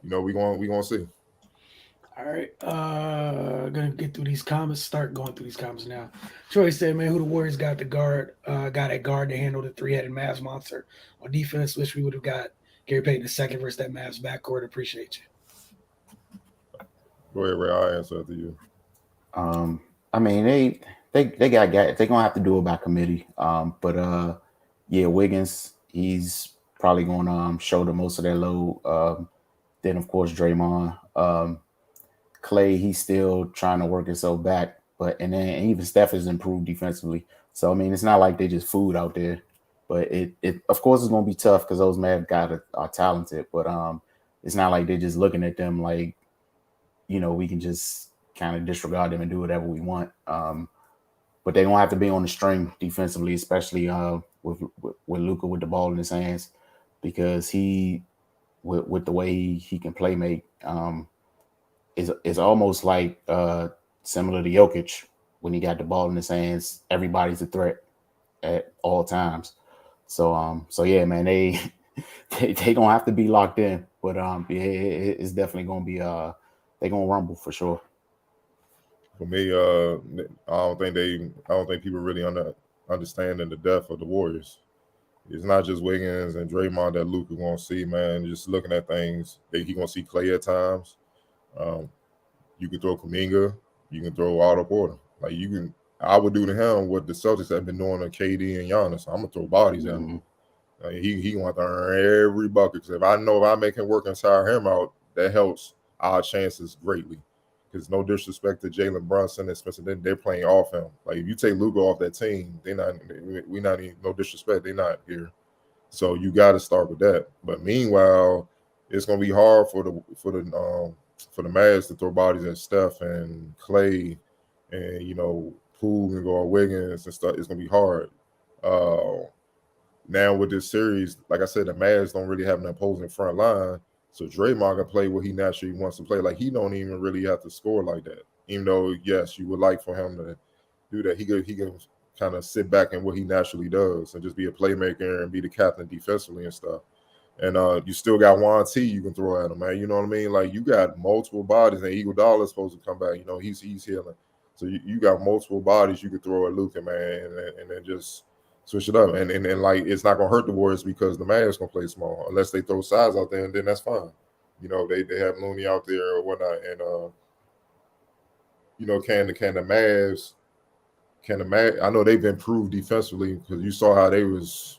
you know, we're going to see. All right. Gonna get through these comments. Start going through these comments now. Troy said, man, who the Warriors got at guard to handle the three-headed Mavs monster. On defense, wish we would have got Gary Payton II versus that Mavs backcourt. Appreciate you. Go ahead, Ray. I'll answer after you. I mean, they got guys. They're gonna have to do it by committee. But yeah, Wiggins, he's probably gonna shoulder most of that load. Then of course Draymond. Clay, he's still trying to work himself back, but and then even Steph has improved defensively. So I mean, it's not like they just food out there, but it of course it's gonna be tough because those Mavs guys are talented, but it's not like they're just looking at them like we can just kind of disregard them and do whatever we want. But they don't have to be on the string defensively, especially with Luka with the ball in his hands, because he with the way he can play make. Is almost like similar to Jokic when he got the ball in his hands. Everybody's a threat at all times. So yeah, man, they don't have to be locked in, but yeah, it's definitely gonna be they're gonna rumble for sure. For me, I don't think people really understanding the depth of the Warriors. It's not just Wiggins and Draymond that Luka gonna see, man. Just looking at things, he gonna see Clay at times. You can throw Kuminga, you can throw Otto Porter. Like I would do to him what the Celtics have been doing to KD and Giannis. I'm gonna throw bodies at him. Like he gonna have to earn every bucket. Because if I make him work and tire him out, that helps our chances greatly. Because no disrespect to Jalen Brunson and Spencer, they're playing off him. Like if you take Luka off that team, we not even, no disrespect, they're not here. So you got to start with that. But meanwhile, it's gonna be hard for the Mavs to throw bodies at Steph and Clay and Poole and go Wiggins and stuff. It's gonna be hard. Now with this series, like I said, the Mavs don't really have an opposing front line, so Draymond can play what he naturally wants to play. Like he don't even really have to score like that. Even though yes, you would like for him to do that, he can kind of sit back in what he naturally does and just be a playmaker and be the captain defensively and stuff. And you still got Juan T you can throw at him, man. You know what I mean? Like you got multiple bodies, and Iguodala is supposed to come back. He's healing, so you got multiple bodies you could throw at Luka, man, and then just switch it up. And like it's not gonna hurt the Warriors because the Mavs gonna play small unless they throw size out there, and then that's fine. They have Looney out there or whatnot, and can the Mavs? I know they've improved defensively because you saw how they was.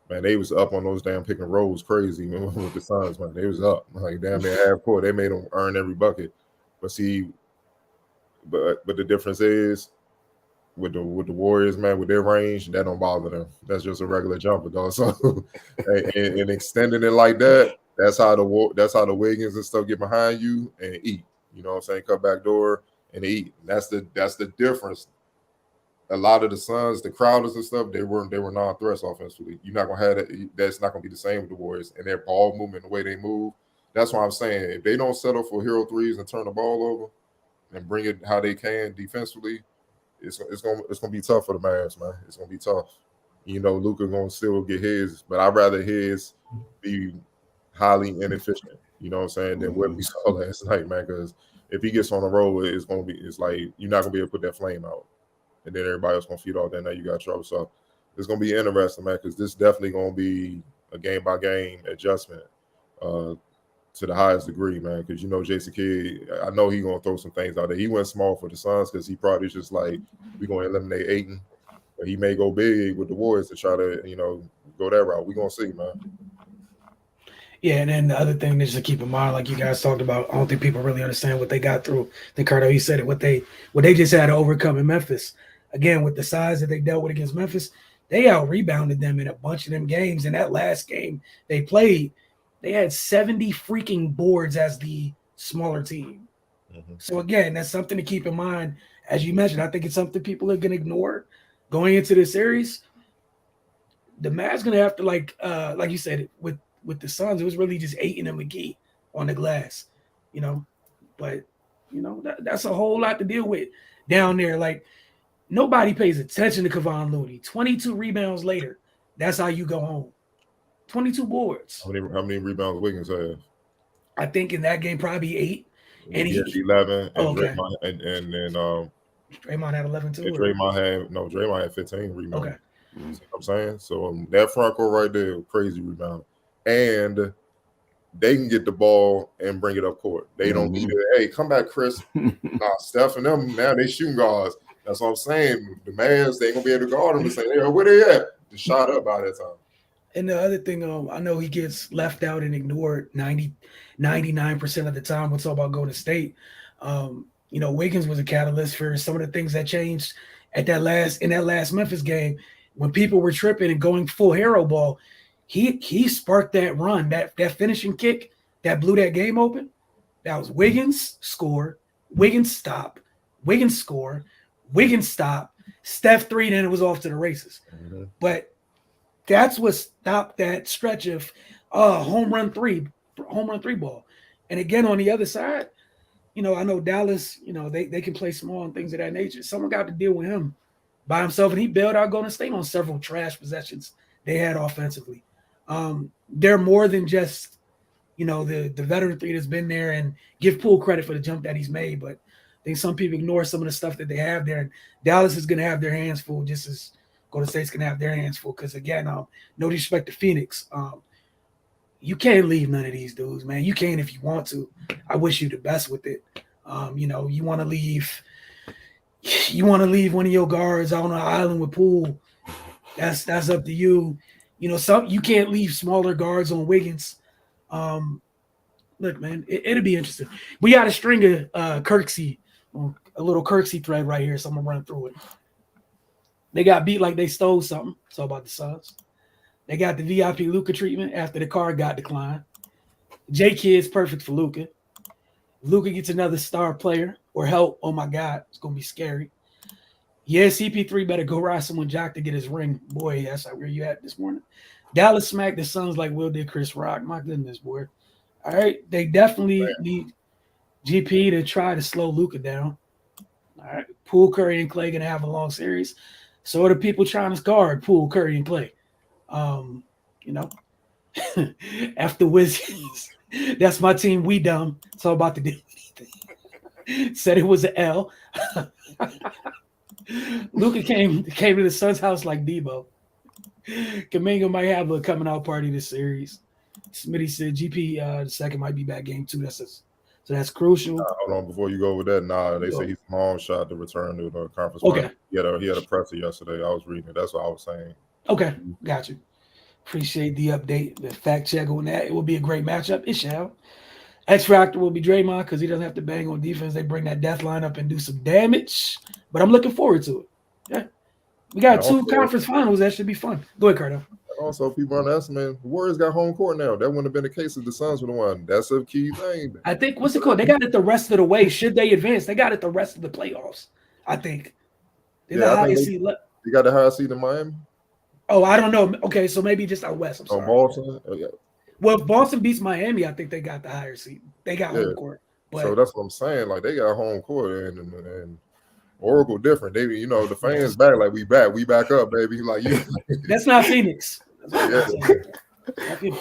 Man, they was up on those damn pick and rolls crazy with the Suns, man. They was up like damn near half court. They made them earn every bucket. But see, but the difference is with the Warriors, man, with their range, that don't bother them. That's just a regular jumper, dog. So and extending it like that, that's how the Wiggins and stuff get behind you and eat. You know what I'm saying? Cut back door and eat. That's the difference. A lot of the Suns, the Crowders and stuff, they were non-threats offensively. You're not gonna have that. That's not gonna be the same with the Warriors and their ball movement, the way they move. That's why I'm saying if they don't settle for hero threes and turn the ball over and bring it how they can defensively, it's gonna be tough for the Mavs, man. It's gonna be tough. Luka gonna still get his, but I'd rather his be highly inefficient. You know what I'm saying? Than what we saw last night, man. Because if he gets on the road, it's like you're not gonna be able to put that flame out. And then everybody else gonna feed off that. Now you got trouble. So it's gonna be interesting, man, because this definitely gonna be a game by game adjustment to the highest degree, man. Because Jason Kidd, I know he gonna throw some things out there. He went small for the Suns because he probably just like we gonna eliminate Ayton, but he may go big with the Warriors to try to go that route. We gonna see, man. Yeah, and then the other thing just to keep in mind, like you guys talked about, I don't think people really understand what they got through. I think Cardo, you said it, what they just had to overcome in Memphis. Again, with the size that they dealt with against Memphis, they out-rebounded them in a bunch of them games. In that last game they played, they had 70 freaking boards as the smaller team. Mm-hmm. So, again, that's something to keep in mind. As you mentioned, I think it's something people are going to ignore going into this series. The Mavs going to have to, like you said, with the Suns, it was really just Ayton and McGee on the glass, But, that's a whole lot to deal with down there. Like, nobody pays attention to Kevon Looney. 22 rebounds later, that's how you go home. 22 boards. How many rebounds Wiggins have? I think in that game probably 8. And he had 11. And okay. Draymond, and then Draymond had 11 too. Draymond had 15 rebounds. Okay. You see what I'm saying? So that front court right there, crazy rebound. And they can get the ball and bring it up court. They don't need it. Hey, come back, Chris. Steph and them, now they shooting guards. That's what I'm saying. The Mavs, they ain't going to be able to guard them and say, hey, where they at? The shot up by that time. And the other thing, I know he gets left out and ignored 99% of the time. We'll talk about Golden State. Wiggins was a catalyst for some of the things that changed in that last Memphis game when people were tripping and going full hero ball. He sparked that run, that finishing kick that blew that game open. That was Wiggins score, Wiggins stop, Wiggins score, Wiggins stop, Steph 3, then it was off to the races. Mm-hmm. But that's what stopped that stretch of home run three ball. And again, on the other side, I know Dallas, they can play small and things of that nature. Someone got to deal with him by himself, and he bailed out Golden State on several trash possessions they had offensively. They're more than just, the veteran three that's been there, and give Poole credit for the jump that he's made. But I think some people ignore some of the stuff that they have there. And Dallas is going to have their hands full just as Golden State's going to have their hands full. Because, again, no disrespect to Phoenix. You can't leave none of these dudes, man. You can if you want to. I wish you the best with it. You want to leave one of your guards out on an island with Poole. That's up to you. You can't leave smaller guards on Wiggins. Look, man, it'll be interesting. We got a string of Kirksey, a little Kirksey thread right here, so I'm gonna run through it. They got beat like they stole something. It's all about the Suns. They got the VIP Luka treatment after the card got declined. J Kid's perfect for Luka. Luka gets another star player or help. Oh my God, it's gonna be scary. Yeah, CP3 better go ride someone Jock to get his ring. Boy, that's like where you at this morning. Dallas smacked the Suns like Will did Chris Rock. My goodness, boy. All right, they definitely need GP to try to slow Luka down. All right, Poole, Curry, and Clay gonna have a long series. So are the people trying to guard Poole, Curry, and Clay. After Wizards, that's my team. We dumb. It's all about to do anything. Said it was an L. Luka came to the Suns' house like Debo. Kuminga might have a coming out party this series. Smitty said GP the second might be back game 2. So that's crucial. Hold on, before you go over that, they say he's a long shot to return to the conference. Okay. He had a presser yesterday. I was reading it. That's what I was saying. Okay, got you. Appreciate the update, the fact check on that. It will be a great matchup. It shall. X Factor will be Draymond because he doesn't have to bang on defense. They bring that death line up and do some damage. But I'm looking forward to it. Yeah. We got 2 conference finals. That should be fun. Go ahead, Cardo. Also, people underestimate the Warriors got home court now. That wouldn't have been the case if the Suns would have won. That's a key thing. I think, what's it called? They got it the rest of the way. Should they advance? They got it the rest of the playoffs, I think. They're the highest seed. They got the highest seed in Miami? Oh, I don't know. Okay, so maybe just out west. I'm sorry. Boston? Oh, yeah. Well, if Boston beats Miami, I think they got the higher seed. They got home court. But so that's what I'm saying. Like, they got home court and Oracle different. They, the fans back like we back up, baby. Like you. That's not Phoenix.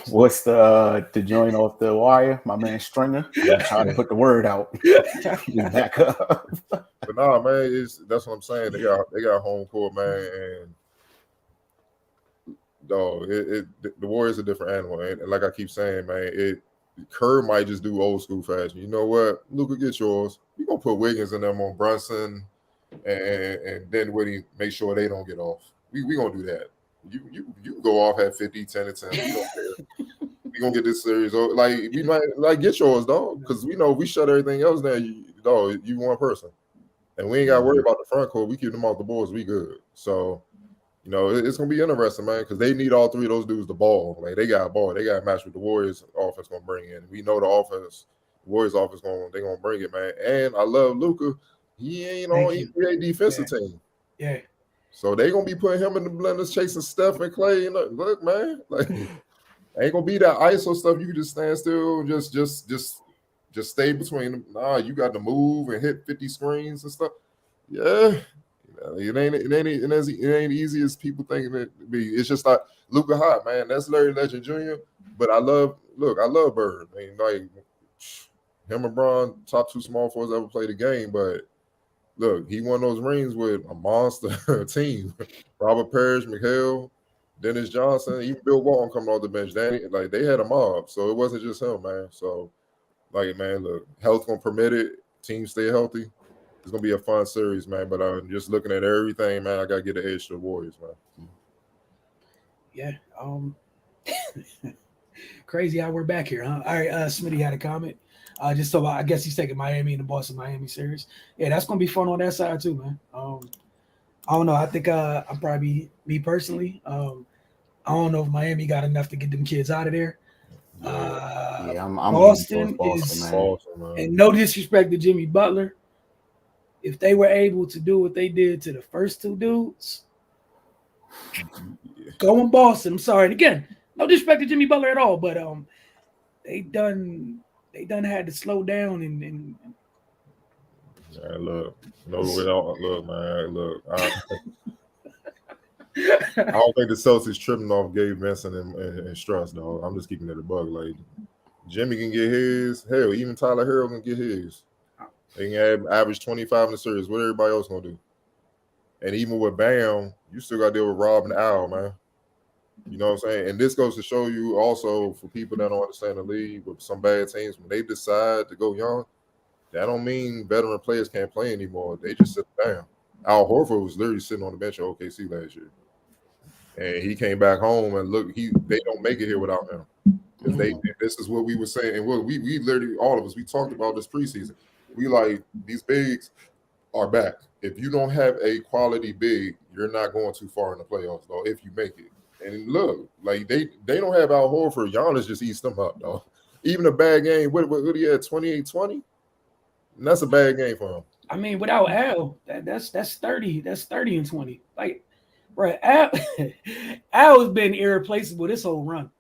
What's the joint off the wire? My man Stringer. I'm trying to put the word out. Back up. But nah, man, that's what I'm saying. They got home court, man, and the Warriors are a different animal. And like I keep saying, man, Kerr might just do old school fashion. You know what? Luka, get yours. We're gonna put Wiggins in them on Brunson, and then Woody make sure they don't get off. We gonna do that. You go off at 50, 10 and 10. We don't care. We gonna get this series over. Like we might get yours, dog, because we know if we shut everything else down, you one person, and we ain't got to worry about the front court. We keep them off the boards. We good. So. It's gonna be interesting, man, because they need all 3 of those dudes the ball. Like they got a ball, they got a match with the Warriors offense gonna bring in. We know the Warriors offense they gonna bring it, man. And I love Luka. He ain't on EPA defensive team. Yeah. So they gonna be putting him in the blenders, chasing Steph and Clay. Look, man, like ain't gonna be that ISO stuff. You can just stand still, just stay between them. Nah, you got to move and hit 50 screens and stuff. Yeah. It ain't easy as people think it be. It's just like Luka hot, man. That's Larry Legend Jr. But I love Bird. I mean, like him and Bron, top 2 small forwards ever played the game. But look, he won those rings with a monster team. Robert Parrish, McHale, Dennis Johnson, even Bill Walton coming off the bench. They had a mob, so it wasn't just him, man. So, like, man, look, health gonna permit it. Teams stay healthy. It's gonna be a fun series, man. But I'm just looking at everything, man. I gotta get the edge to the Warriors, man. Yeah. Crazy how we're back here, huh? All right, Smitty had a comment. Just so I guess he's taking Miami in the Boston Miami series. Yeah, that's gonna be fun on that side too, man. I don't know. I think I'm probably me personally. I don't know if Miami got enough to get them kids out of there. I'm Boston Boston, man. Boston, man. And no disrespect to Jimmy Butler, if they were able to do what they did to the first two dudes, going Boston. I'm sorry. And again, no disrespect to Jimmy Butler at all, but they done had to slow down and Yeah, look, look, man, look. I don't think the Celtics tripping off Gabe Vincent and Strauss, though. I'm just keeping it a bug. Like, Jimmy can get his. Hell, even Tyler Herro can get his. They can average 25 in the series. What everybody else gonna do? And even with Bam, you still got to deal with Rob and Al, man. You know what I'm saying? And this goes to show you also for people that don't understand the league with some bad teams, when they decide to go young, that don't mean veteran players can't play anymore. They just sit down. Al Horford was literally sitting on the bench at OKC last year. And he came back home and look, they don't make it here without him. This is what we were saying. And we literally, all of us, we talked about this preseason. We like, these bigs are back. If you don't have a quality big, you're not going too far in the playoffs, though, if you make it. And look, like they don't have Al Horford. Giannis just eats them up, though. Even a bad game, what he had, 28-20? And that's a bad game for him. I mean, without Al, that's 30. That's 30 and 20. Like, bro, Al has been irreplaceable this whole run.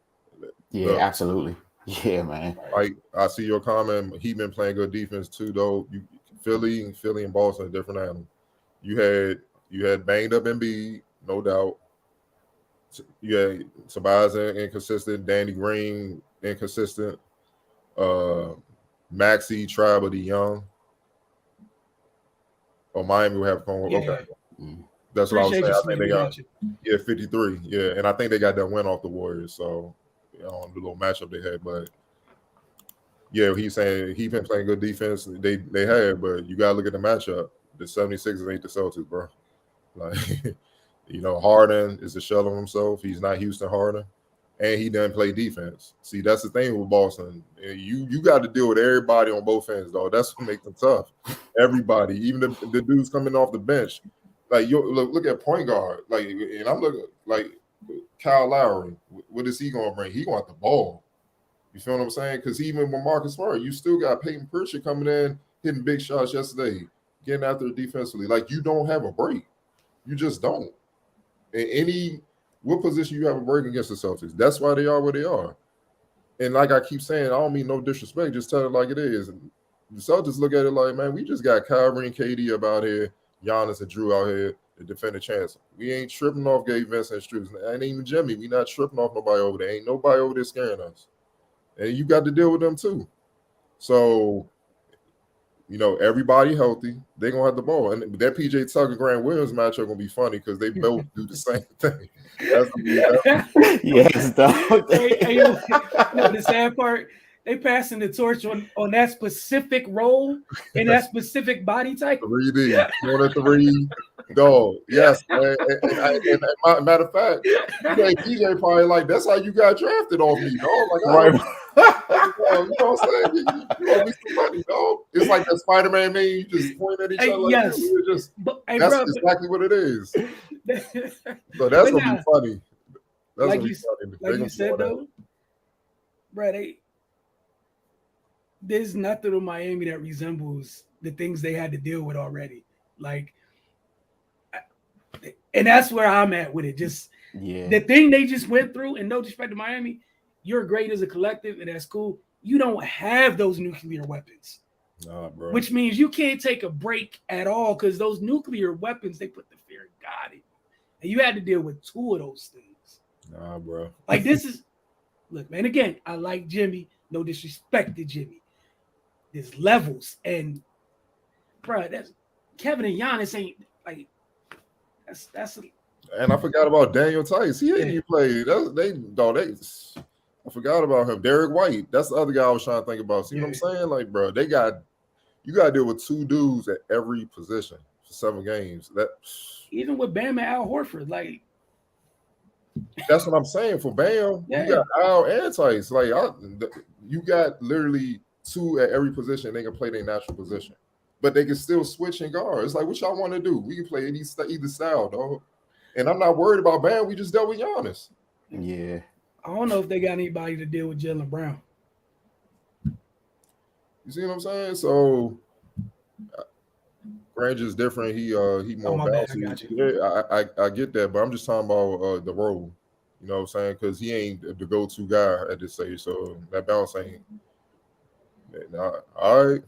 Yeah, absolutely. Yeah, man. Like, I see your comment. He been playing good defense too, though. Philly and Boston are different animals. You had banged up Embiid, no doubt. You had Tobias inconsistent, Danny Green inconsistent, Maxey, Tribe, Young. Oh, Miami will have fun. Yeah. Okay. That's what I was saying. I think they got 53. Yeah, and I think they got that win off the Warriors. So, the little matchup they had, but yeah, he's saying he been playing good defense. They had, but you gotta look at the matchup. The 76ers ain't the Celtics, bro. Like, Harden is a shell of himself. He's not Houston Harden, and he doesn't play defense. See, that's the thing with Boston. You got to deal with everybody on both ends, though. That's what makes them tough. Everybody, even the dudes coming off the bench. Like, look at point guard. Like, and I'm looking like Kyle Lowry. What is he gonna bring? He want the ball. You feel what I'm saying? Because even with Marcus Smart, you still got Peyton Pritchard coming in, hitting big shots yesterday, getting after it defensively. Like, you don't have a break. You just don't. In what position you have a break against the Celtics? That's why they are where they are. And like I keep saying, I don't mean no disrespect. Just tell it like it is. And the Celtics look at it like, man, we just got Kyrie and KD up out here, Giannis and Drew out here to defend the chance. We ain't tripping off Gabe Vincent and Struz. And even Jimmy. We not tripping off nobody over there. Ain't nobody over there scaring us. And you got to deal with them too. So, everybody healthy. They're going to have the ball. And that PJ Tucker Grant Williams matchup going to be funny because they both do the same thing. Yes, dog. The sad part, they passing the torch on that specific role and that specific body type. 3D. On a 3, dog. Yes. And matter of fact, PJ probably like, that's how you got drafted off me, dog. Like, right. You know what I'm saying? You owe me some money, dog. It's like that Spider-Man meme. You just point at each other. Like, yes. That's exactly what it is. So that's going to be funny. That's like you said, though, bro, there's nothing in Miami that resembles the things they had to deal with already. Like, and that's where I'm at with it. Just the thing they just went through, and no disrespect to Miami, you're great as a collective, and that's cool. You don't have those nuclear weapons. Nah, bro. Which means you can't take a break at all because those nuclear weapons, they put the fear of God in you. And you had to deal with 2 of those things. Nah, bro. Like, this is, look, man, again, I like Jimmy. No disrespect to Jimmy. There's levels. And, bro, that's Kevin and Giannis ain't, like, that's And I forgot about Daniel Tice. He ain't even played. I forgot about him. Derek White. That's the other guy I was trying to think about. See what I'm saying? Like, bro, you got to deal with 2 dudes at every position for 7 games. That even with Bam and Al Horford, like that's what I'm saying. For Bam, you got Al and Tice. Like, you got literally 2 at every position. They can play their natural position, but they can still switch and guard. It's like, what y'all want to do? We can play either style, dog. And I'm not worried about Bam. We just dealt with Giannis. Yeah. I don't know if they got anybody to deal with Jaylen Brown. You see what I'm saying? So Granger's different. He more bouncy. Yeah, I get that, but I'm just talking about the role. You know what I'm saying? Because he ain't the go-to guy at this stage. So that bounce ain't. All right,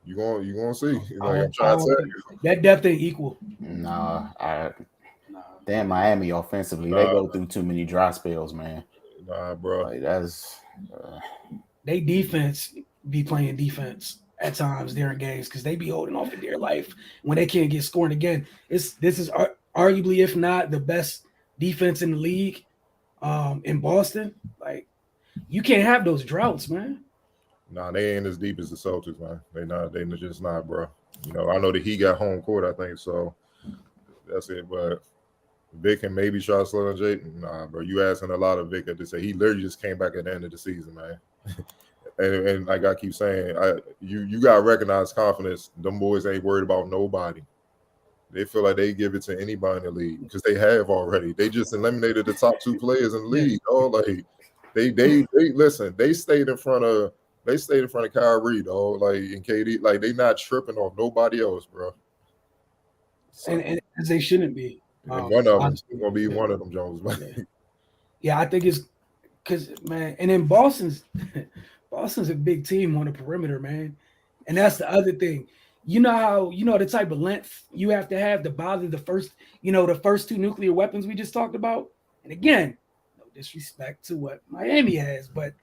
you gonna see. Like, I'm trying to tell you, that depth ain't equal. Nah, damn, Miami offensively, they go through too many dry spells, man. Nah, bro. Like, that's they defense be playing defense at times during games because they be holding on for dear life when they can't get scoring again. This is arguably, if not the best defense in the league in Boston. Like, you can't have those droughts, man. Nah, they ain't as deep as the Celtics, man. They just not, bro. You know, I know that he got home court, I think, so that's it. But Vic can maybe try to slow down Jay. Nah, bro, you asking a lot of Vic at this. He literally just came back at the end of the season, man. and like I keep saying, you gotta recognize confidence. Them boys ain't worried about nobody. They feel like they give it to anybody in the league because they have already. They just eliminated the top 2 players in the league. Oh, like they listen. They stayed in front of Kyrie, dog. Like, and KD, like, they not tripping off nobody else, bro. So, and as they shouldn't be. And one of them is gonna be one of them Jones, man. Yeah, I think it's because, man, and then Boston's a big team on the perimeter, man. And that's the other thing. You know how the type of length you have to bother the first 2 nuclear weapons we just talked about. And again, no disrespect to what Miami has, but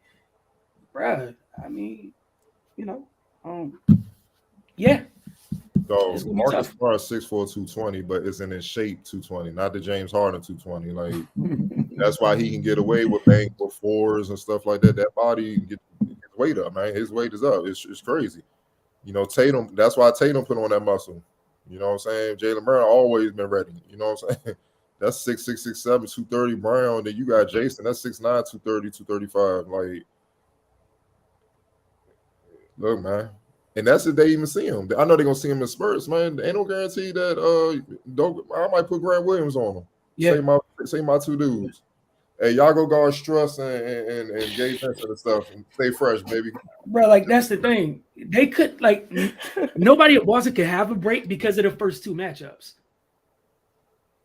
bruh, I mean, yeah. So Marcus Smart 6'4", 220, but it's in his shape 220, not the James Harden 220. Like, that's why he can get away with bang for 4s and stuff like that. That body gets his weight up, man. His weight is up. It's crazy. You know, Tatum, that's why Tatum put on that muscle. You know what I'm saying? Jaylen Brown always been ready. You know what I'm saying? That's 6'6", 6'7", 230 Brown. Then you got Jason, that's 6'9", 230, 235. Like, look, man. And that's if they even see him. I know they're gonna see him in spurts, man. Ain't no guarantee that I might put Grant Williams on him. Yeah. Say my 2 dudes. Hey, y'all go guard Struss and Gabe Vincent and stuff and stay fresh, baby. Bro, like, that's the thing. They could, like, nobody at Boston could have a break because of the first 2 matchups.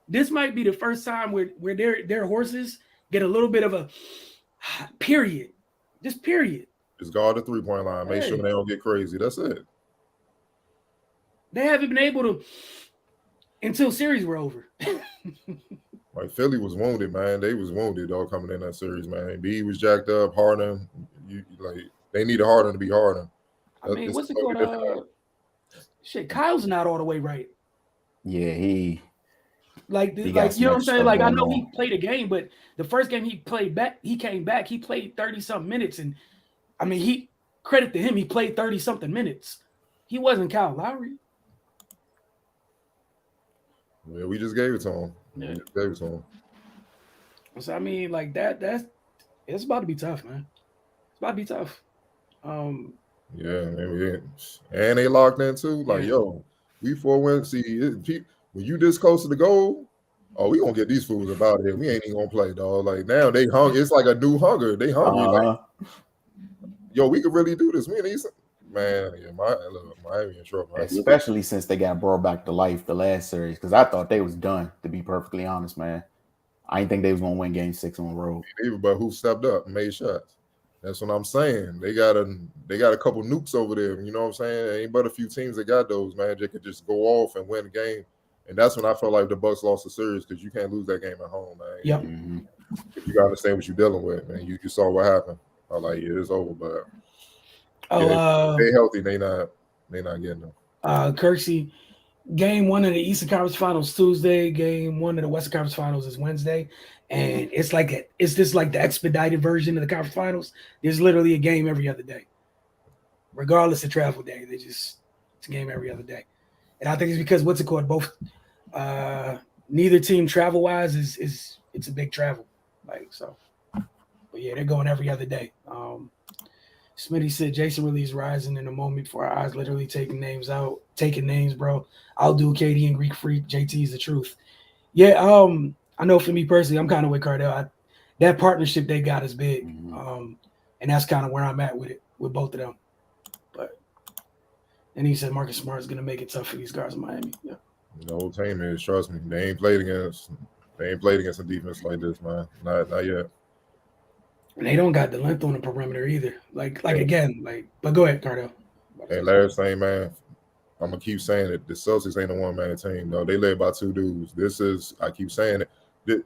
This might be the first time where their horses get a little bit of a period. Just period. Just guard the 3-point line. Make sure they don't get crazy. That's it. They haven't been able to until series were over. Like, Philly was wounded, man. They was wounded, dog, coming in that series, man. B was jacked up. Harden, they needed Harden to be Harden. I mean, what's it called? Kyle's not all the way right. Yeah, he you know what I'm saying? Like, I know he played a game, but the first game he played back, he came back. He played 30-something minutes, and I mean, he credit to him, he played 30-something minutes. He wasn't Kyle Lowry. Yeah, we just gave it to him. Yeah. We just gave it to him. So I mean, like, it's about to be tough, man. It's about to be tough. Yeah, and they locked in too. Like, yo, we 4 wins. See, when you this close to the goal, we gonna get these fools about here. We ain't even gonna play, dog. Like, now they hungry. It's like a new hunger. They hungry. Like, yo, we could really do this. Me and these, man, Miami in trouble. Right? Especially since they got brought back to life the last series, because I thought they was done, to be perfectly honest, man. I didn't think they was gonna win Game 6 on the road. But who stepped up and made shots? That's what I'm saying. They got a couple nukes over there. You know what I'm saying? Ain't but a few teams that got those, man. They could just go off and win the game. And that's when I felt like the Bucks lost the series, because you can't lose that game at home, man. Yep. You gotta understand what you're dealing with, man. You saw what happened. I'm like, yeah, it's over, but they healthy, they not getting them. Kirksey, Game 1 of the Eastern Conference Finals Tuesday. Game 1 of the Western Conference Finals is Wednesday, and it's just like the expedited version of the conference finals. There's literally a game every other day, regardless of travel day. It's a game every other day, and I think it's because what's it called? Both neither team travel wise is it's a big travel, like so. But yeah, they're going every other day. Smitty said Jason really is rising in a moment before our eyes, literally taking names, bro. I'll do KD and Greek Freak. JT is the truth. Yeah, I know for me personally, I'm kind of with Cardell. That partnership they got is big. And that's kind of where I'm at with it, with both of them. But and he said Marcus Smart is gonna make it tough for these guys in Miami. Yeah. The whole team is, trust me, they ain't played against a defense like this, man. Not yet. And they don't got the length on the perimeter either. But go ahead, Cardell. And last thing, man, I'm gonna keep saying it. The Celtics ain't a one-man team. No, they led by two dudes. I keep saying it.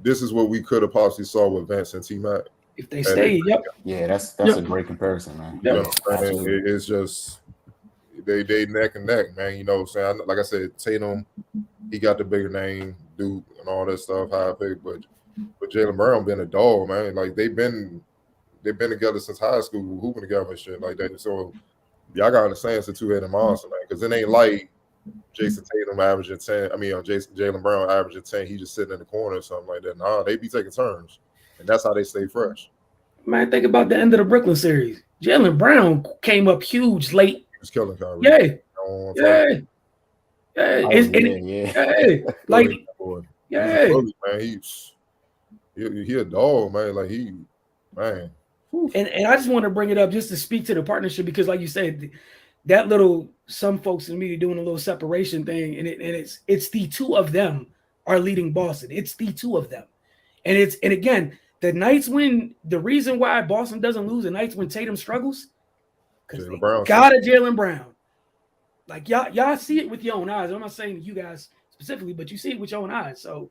This is what we could have possibly saw with Vince and T-Mac. If they stay, yep. Yeah, that's a great comparison, man. Yep. It's just they neck and neck, man. You know what I'm saying? Like I said, Tatum, he got the bigger name, Duke, and all that stuff, high pick, but Jaylen Brown been a dog, man. Like they've been together since high school, hooping together and shit like that. So y'all gotta understand it's a two-headed monster, man. Because it ain't like Jason Tatum averaging 10. Jaylen Brown averaging 10. He just sitting in the corner or something like that. Nah, they be taking turns, and that's how they stay fresh. Man, think about the end of the Brooklyn series. Jaylen Brown came up huge late. He was killing Kyrie. Yeah. Man, he a dog, man. Like man. And I just want to bring it up just to speak to the partnership because, like you said, that little some folks in the media doing a little separation thing, and it's the two of them are leading Boston. It's the two of them, and again the nights when the reason why Boston doesn't lose the nights when Tatum struggles because they got a Jaylen Brown. Like y'all see it with your own eyes. I'm not saying you guys specifically, but you see it with your own eyes. So,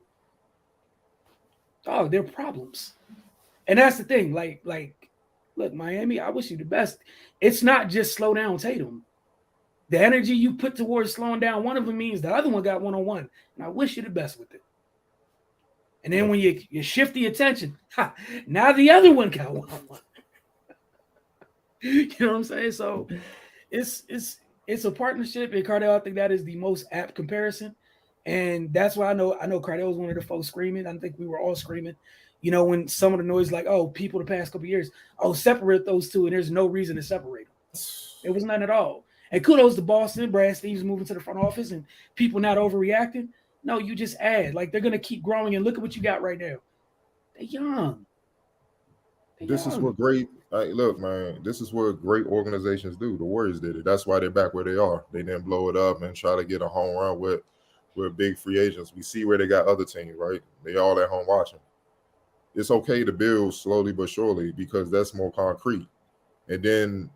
there are problems, and that's the thing. Like, look, Miami, I wish you the best. It's not just slow down Tatum. The energy you put towards slowing down one of them means the other one got one-on-one, and I wish you the best with it. And then when you shift the attention, now the other one got one-on-one. You know what I'm saying? So it's a partnership, and Cardell, I think that is the most apt comparison. And that's why I know Cardell was one of the folks screaming. I think we were all screaming. You know, when some of the noise like, people the past couple of years, separate those two, and there's no reason to separate them. It was none at all. And kudos to Boston, Brad Stevens moving to the front office, and people not overreacting. No, you just add. Like, they're going to keep growing, and look at what you got right now. They're young. This is what great look, man. This is what great organizations do. The Warriors did it. That's why they're back where they are. They didn't blow it up and try to get a home run with big free agents. We see where they got other teams, right? They all at home watching. It's okay to build slowly but surely because that's more concrete. And then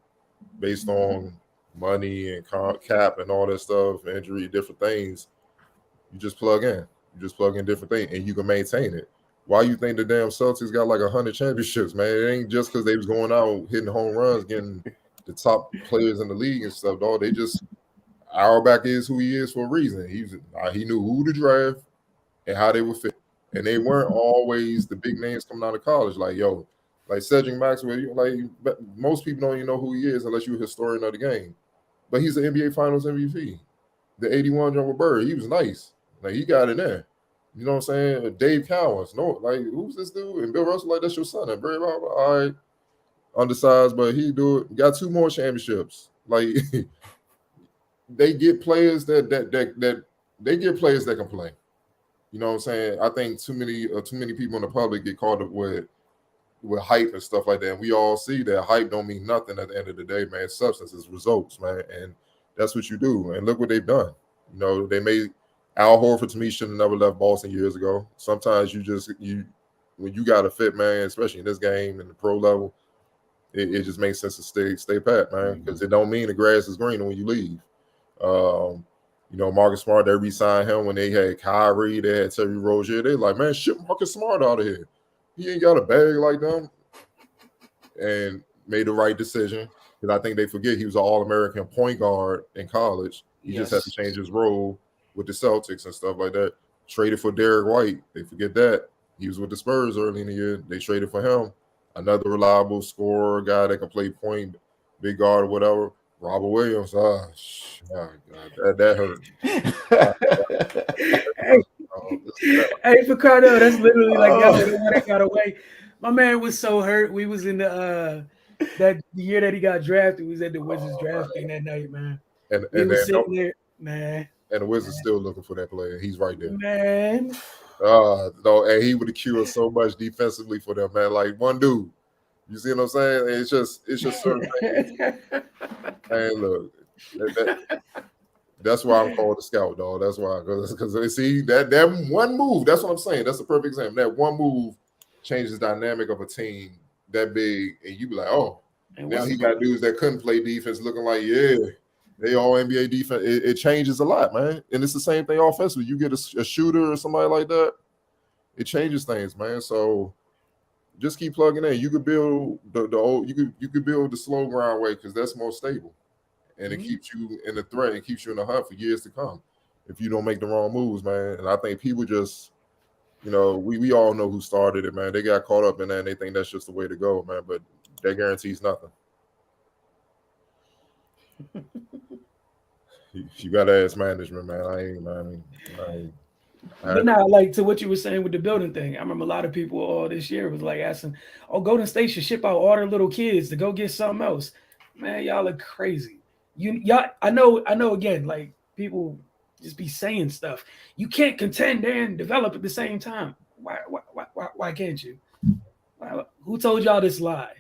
based on money and cap and all that stuff, injury, different things, you just plug in. You just plug in different things and you can maintain it. Why you think the damn Celtics got like 100 championships, man? It ain't just because they was going out hitting home runs, getting the top players in the league and stuff, dog. They just Auerbach is who he is for a reason. He knew who to draft and how they would fit. And they weren't always the big names coming out of college. Like Cedric Maxwell, most people don't even know who he is unless you're a historian of the game. But he's the NBA Finals MVP. The 81 Jungle Bird, he was nice. Like, he got in there. You know what I'm saying? Dave Cowens. No, like, who's this dude? And Bill Russell, like, that's your son. And Barry, all right, undersized, but he do it. Got 2 more championships. Like, they get players that can play. You know what I'm saying? I think too many people in the public get caught up with hype and stuff like that. And we all see that hype don't mean nothing at the end of the day, man. Substance is results, man. And that's what you do. And look what they've done. You know, they made Al Horford, to me, should have never left Boston years ago. Sometimes when you got a fit, man, especially in this game and the pro level, it just makes sense to stay pat, man, because it don't mean the grass is greener when you leave. You know, Marcus Smart, they re-signed him when they had Kyrie, they had Terry Rozier. They like, man, ship Marcus Smart out of here. He ain't got a bag like them. And made the right decision. Because I think they forget he was an All-American point guard in college. He just had to change his role with the Celtics and stuff like that. Traded for Derek White. They forget that. He was with the Spurs early in the year. They traded for him. Another reliable scorer, guy that can play point, big guard or whatever. Robert Williams. God, that hurt. Hey, Picardo, that's literally like that got away. My man was so hurt. We was in the year that he got drafted. We was at the Wizards draft thing that night, man. And he was sitting there, man. And the Wizards still looking for that player. He's right there, man. No, and he would have cured so much defensively for them, man. Like one dude. You see what I'm saying? It's just certain things. Man, look, that's why I'm called the scout, dog. That's why, because see that one move. That's what I'm saying. That's a perfect example. That one move changes the dynamic of a team that big, and you be like, oh, now he got dudes that couldn't play defense, looking like they all NBA defense. It changes a lot, man. And it's the same thing offensively. You get a shooter or somebody like that, it changes things, man. So just keep plugging in. You could build you could build the slow grind way because that's more stable, and it keeps you in the threat and keeps you in the hunt for years to come. If you don't make the wrong moves, man. And I think people just, we all know who started it, man. They got caught up in that and they think that's just the way to go, man. But that guarantees nothing. You got to ask management, man. But now, like to what you were saying with the building thing, I remember a lot of people all this year was like asking, "Oh, Golden State should ship out all their little kids to go get something else." Man, y'all are crazy. Y'all, I know. Again, like people just be saying stuff. You can't contend and develop at the same time. Why can't you? Who told y'all this lie?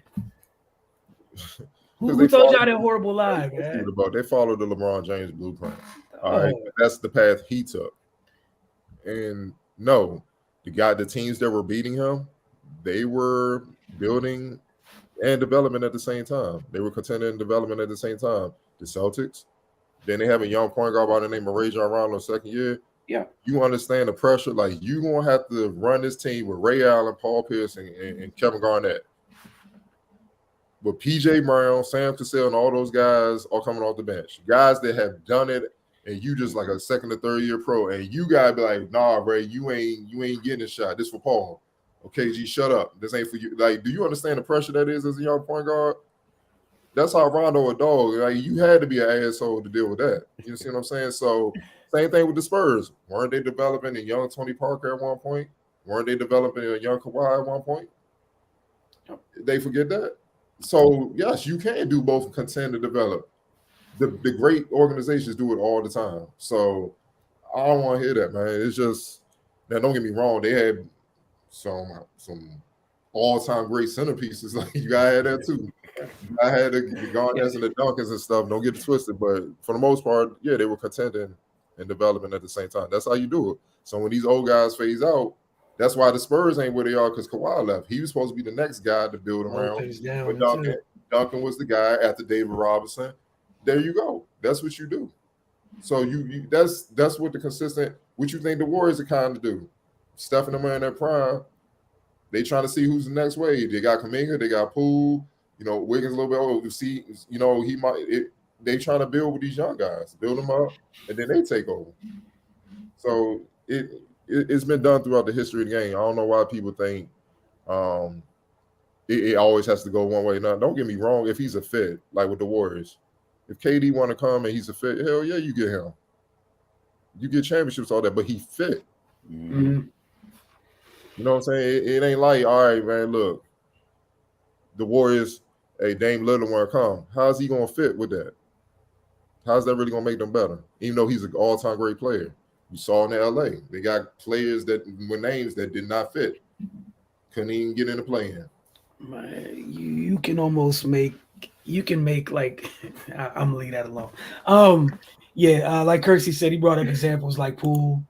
Who told y'all that horrible lie, man? They followed the LeBron James blueprint. All right, that's the path he took. And no, the teams that were beating him, they were building and development at the same time. They were contending and development at the same time. The Celtics, then they have a young point guard by the name of Rajon Rondo second year. Yeah, you understand the pressure. Like you gonna have to run this team with Ray Allen, Paul Pierce, and Kevin Garnett. But PJ Brown, Sam Cassell, and all those guys are coming off the bench. Guys that have done it. And you just like a second or third year pro, and you gotta be like, nah, Ray, you ain't getting a shot. This for Paul. Okay, G, shut up. This ain't for you. Like, do you understand the pressure that is as a young point guard? That's how Rondo a dog. Like, you had to be an asshole to deal with that. You see what I'm saying? So, same thing with the Spurs. Weren't they developing a young Tony Parker at one point? Weren't they developing a young Kawhi at one point? They forget that. So, yes, you can do both, contend to develop. The great organizations do it all the time. So I don't want to hear that, man. It's just, now don't get me wrong, they had some all-time great centerpieces. Like you gotta have that too. I had the Garnets and the Duncans and stuff. Don't get it twisted, but for the most part, yeah, they were contending and developing at the same time. That's how you do it. So when these old guys phase out, that's why the Spurs ain't where they are, because Kawhi left. He was supposed to be the next guy to build around. But Duncan was the guy after David Robinson. There you go. That's what you do. So you that's what the consistent. What you think the Warriors are kind of do? Steph and them are in their prime. They trying to see who's the next wave. They got Kuminga, they got Poole. Wiggins a little bit old. You see, he might. They trying to build with these young guys, build them up, and then they take over. So it's been done throughout the history of the game. I don't know why people think it always has to go one way. Now, don't get me wrong. If he's a fit, like with the Warriors. If KD want to come and he's a fit, hell yeah, you get him. You get championships, all that, but he fit. Mm-hmm. You know what I'm saying? It ain't like, all right, man, look, the Warriors, hey, Dame Lillard want to come. How's he going to fit with that? How's that really going to make them better? Even though he's an all-time great player. You saw in LA, they got players that with names that did not fit. Couldn't even get in the play-in. Man, you can almost make like I'm gonna leave that alone. Like Kersey said, he brought up examples like Poole,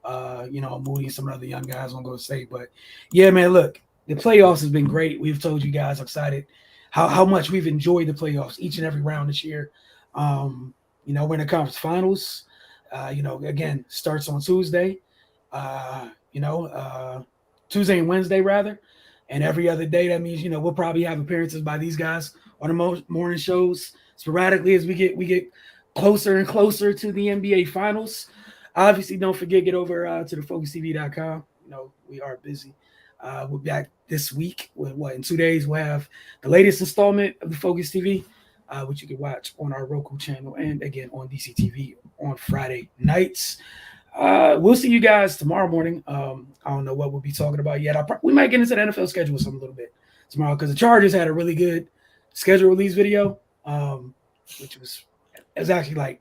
Moody and some other young guys on Go State. But yeah, man, look, the playoffs has been great. We've told you guys excited how much we've enjoyed the playoffs each and every round this year. We're in the conference finals. Again, starts on Tuesday. Tuesday and Wednesday rather. And every other day, that means, we'll probably have appearances by these guys on the morning shows sporadically as we get closer and closer to the NBA Finals. Obviously, don't forget, get over to the FocusTV.com. You know, we are busy. We're back this week with in 2 days we'll have the latest installment of the Focus TV, which you can watch on our Roku channel and again on DCTV on Friday nights. We'll see you guys tomorrow morning. I don't know what we'll be talking about yet. We might get into the NFL schedule some a little bit tomorrow because the Chargers had a really good schedule release video, which was actually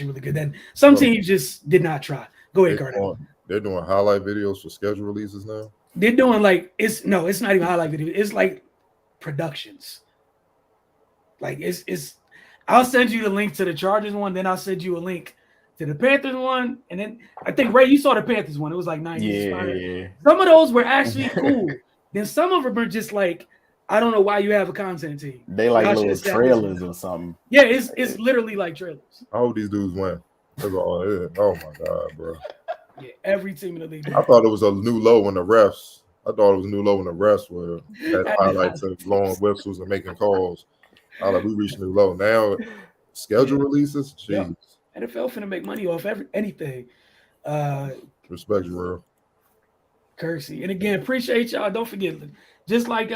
really good. Then some teams just did not try. Go ahead, Cardell. They're doing highlight videos for schedule releases now. They're doing it's not even highlight video. It's like productions. Like it's. I'll send you the link to the Chargers one, then I'll send you a link to the Panthers one, and then I think Ray, you saw the Panthers one. It was like 90. Yeah. Some of those were actually cool. Then some of them are just like, I don't know why you have a content team. They like little trailers or something. Yeah, it's literally like trailers. I hope these dudes win. That's all it is. Oh my god, bro. Yeah, every team in the league. I thought it was a new low in the refs. I thought it was a new low in the refs where that highlights of blowing whistles and making calls. I like we reached new low. Now schedule releases, jeez. Yeah. NFL finna make money off anything. Respect you, bro. Kersey. And again, appreciate y'all. Don't forget, just like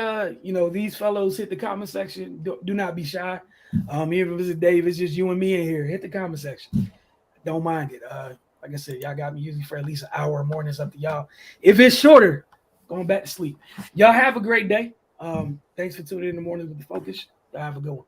these fellows hit the comment section. Do not be shy. Even if it's a Dave, it's just you and me in here. Hit the comment section. Don't mind it. Like I said, y'all got me usually for at least an hour mornings up to y'all. If it's shorter, going back to sleep. Y'all have a great day. Thanks for tuning in the morning with the Focus. Y'all have a good one.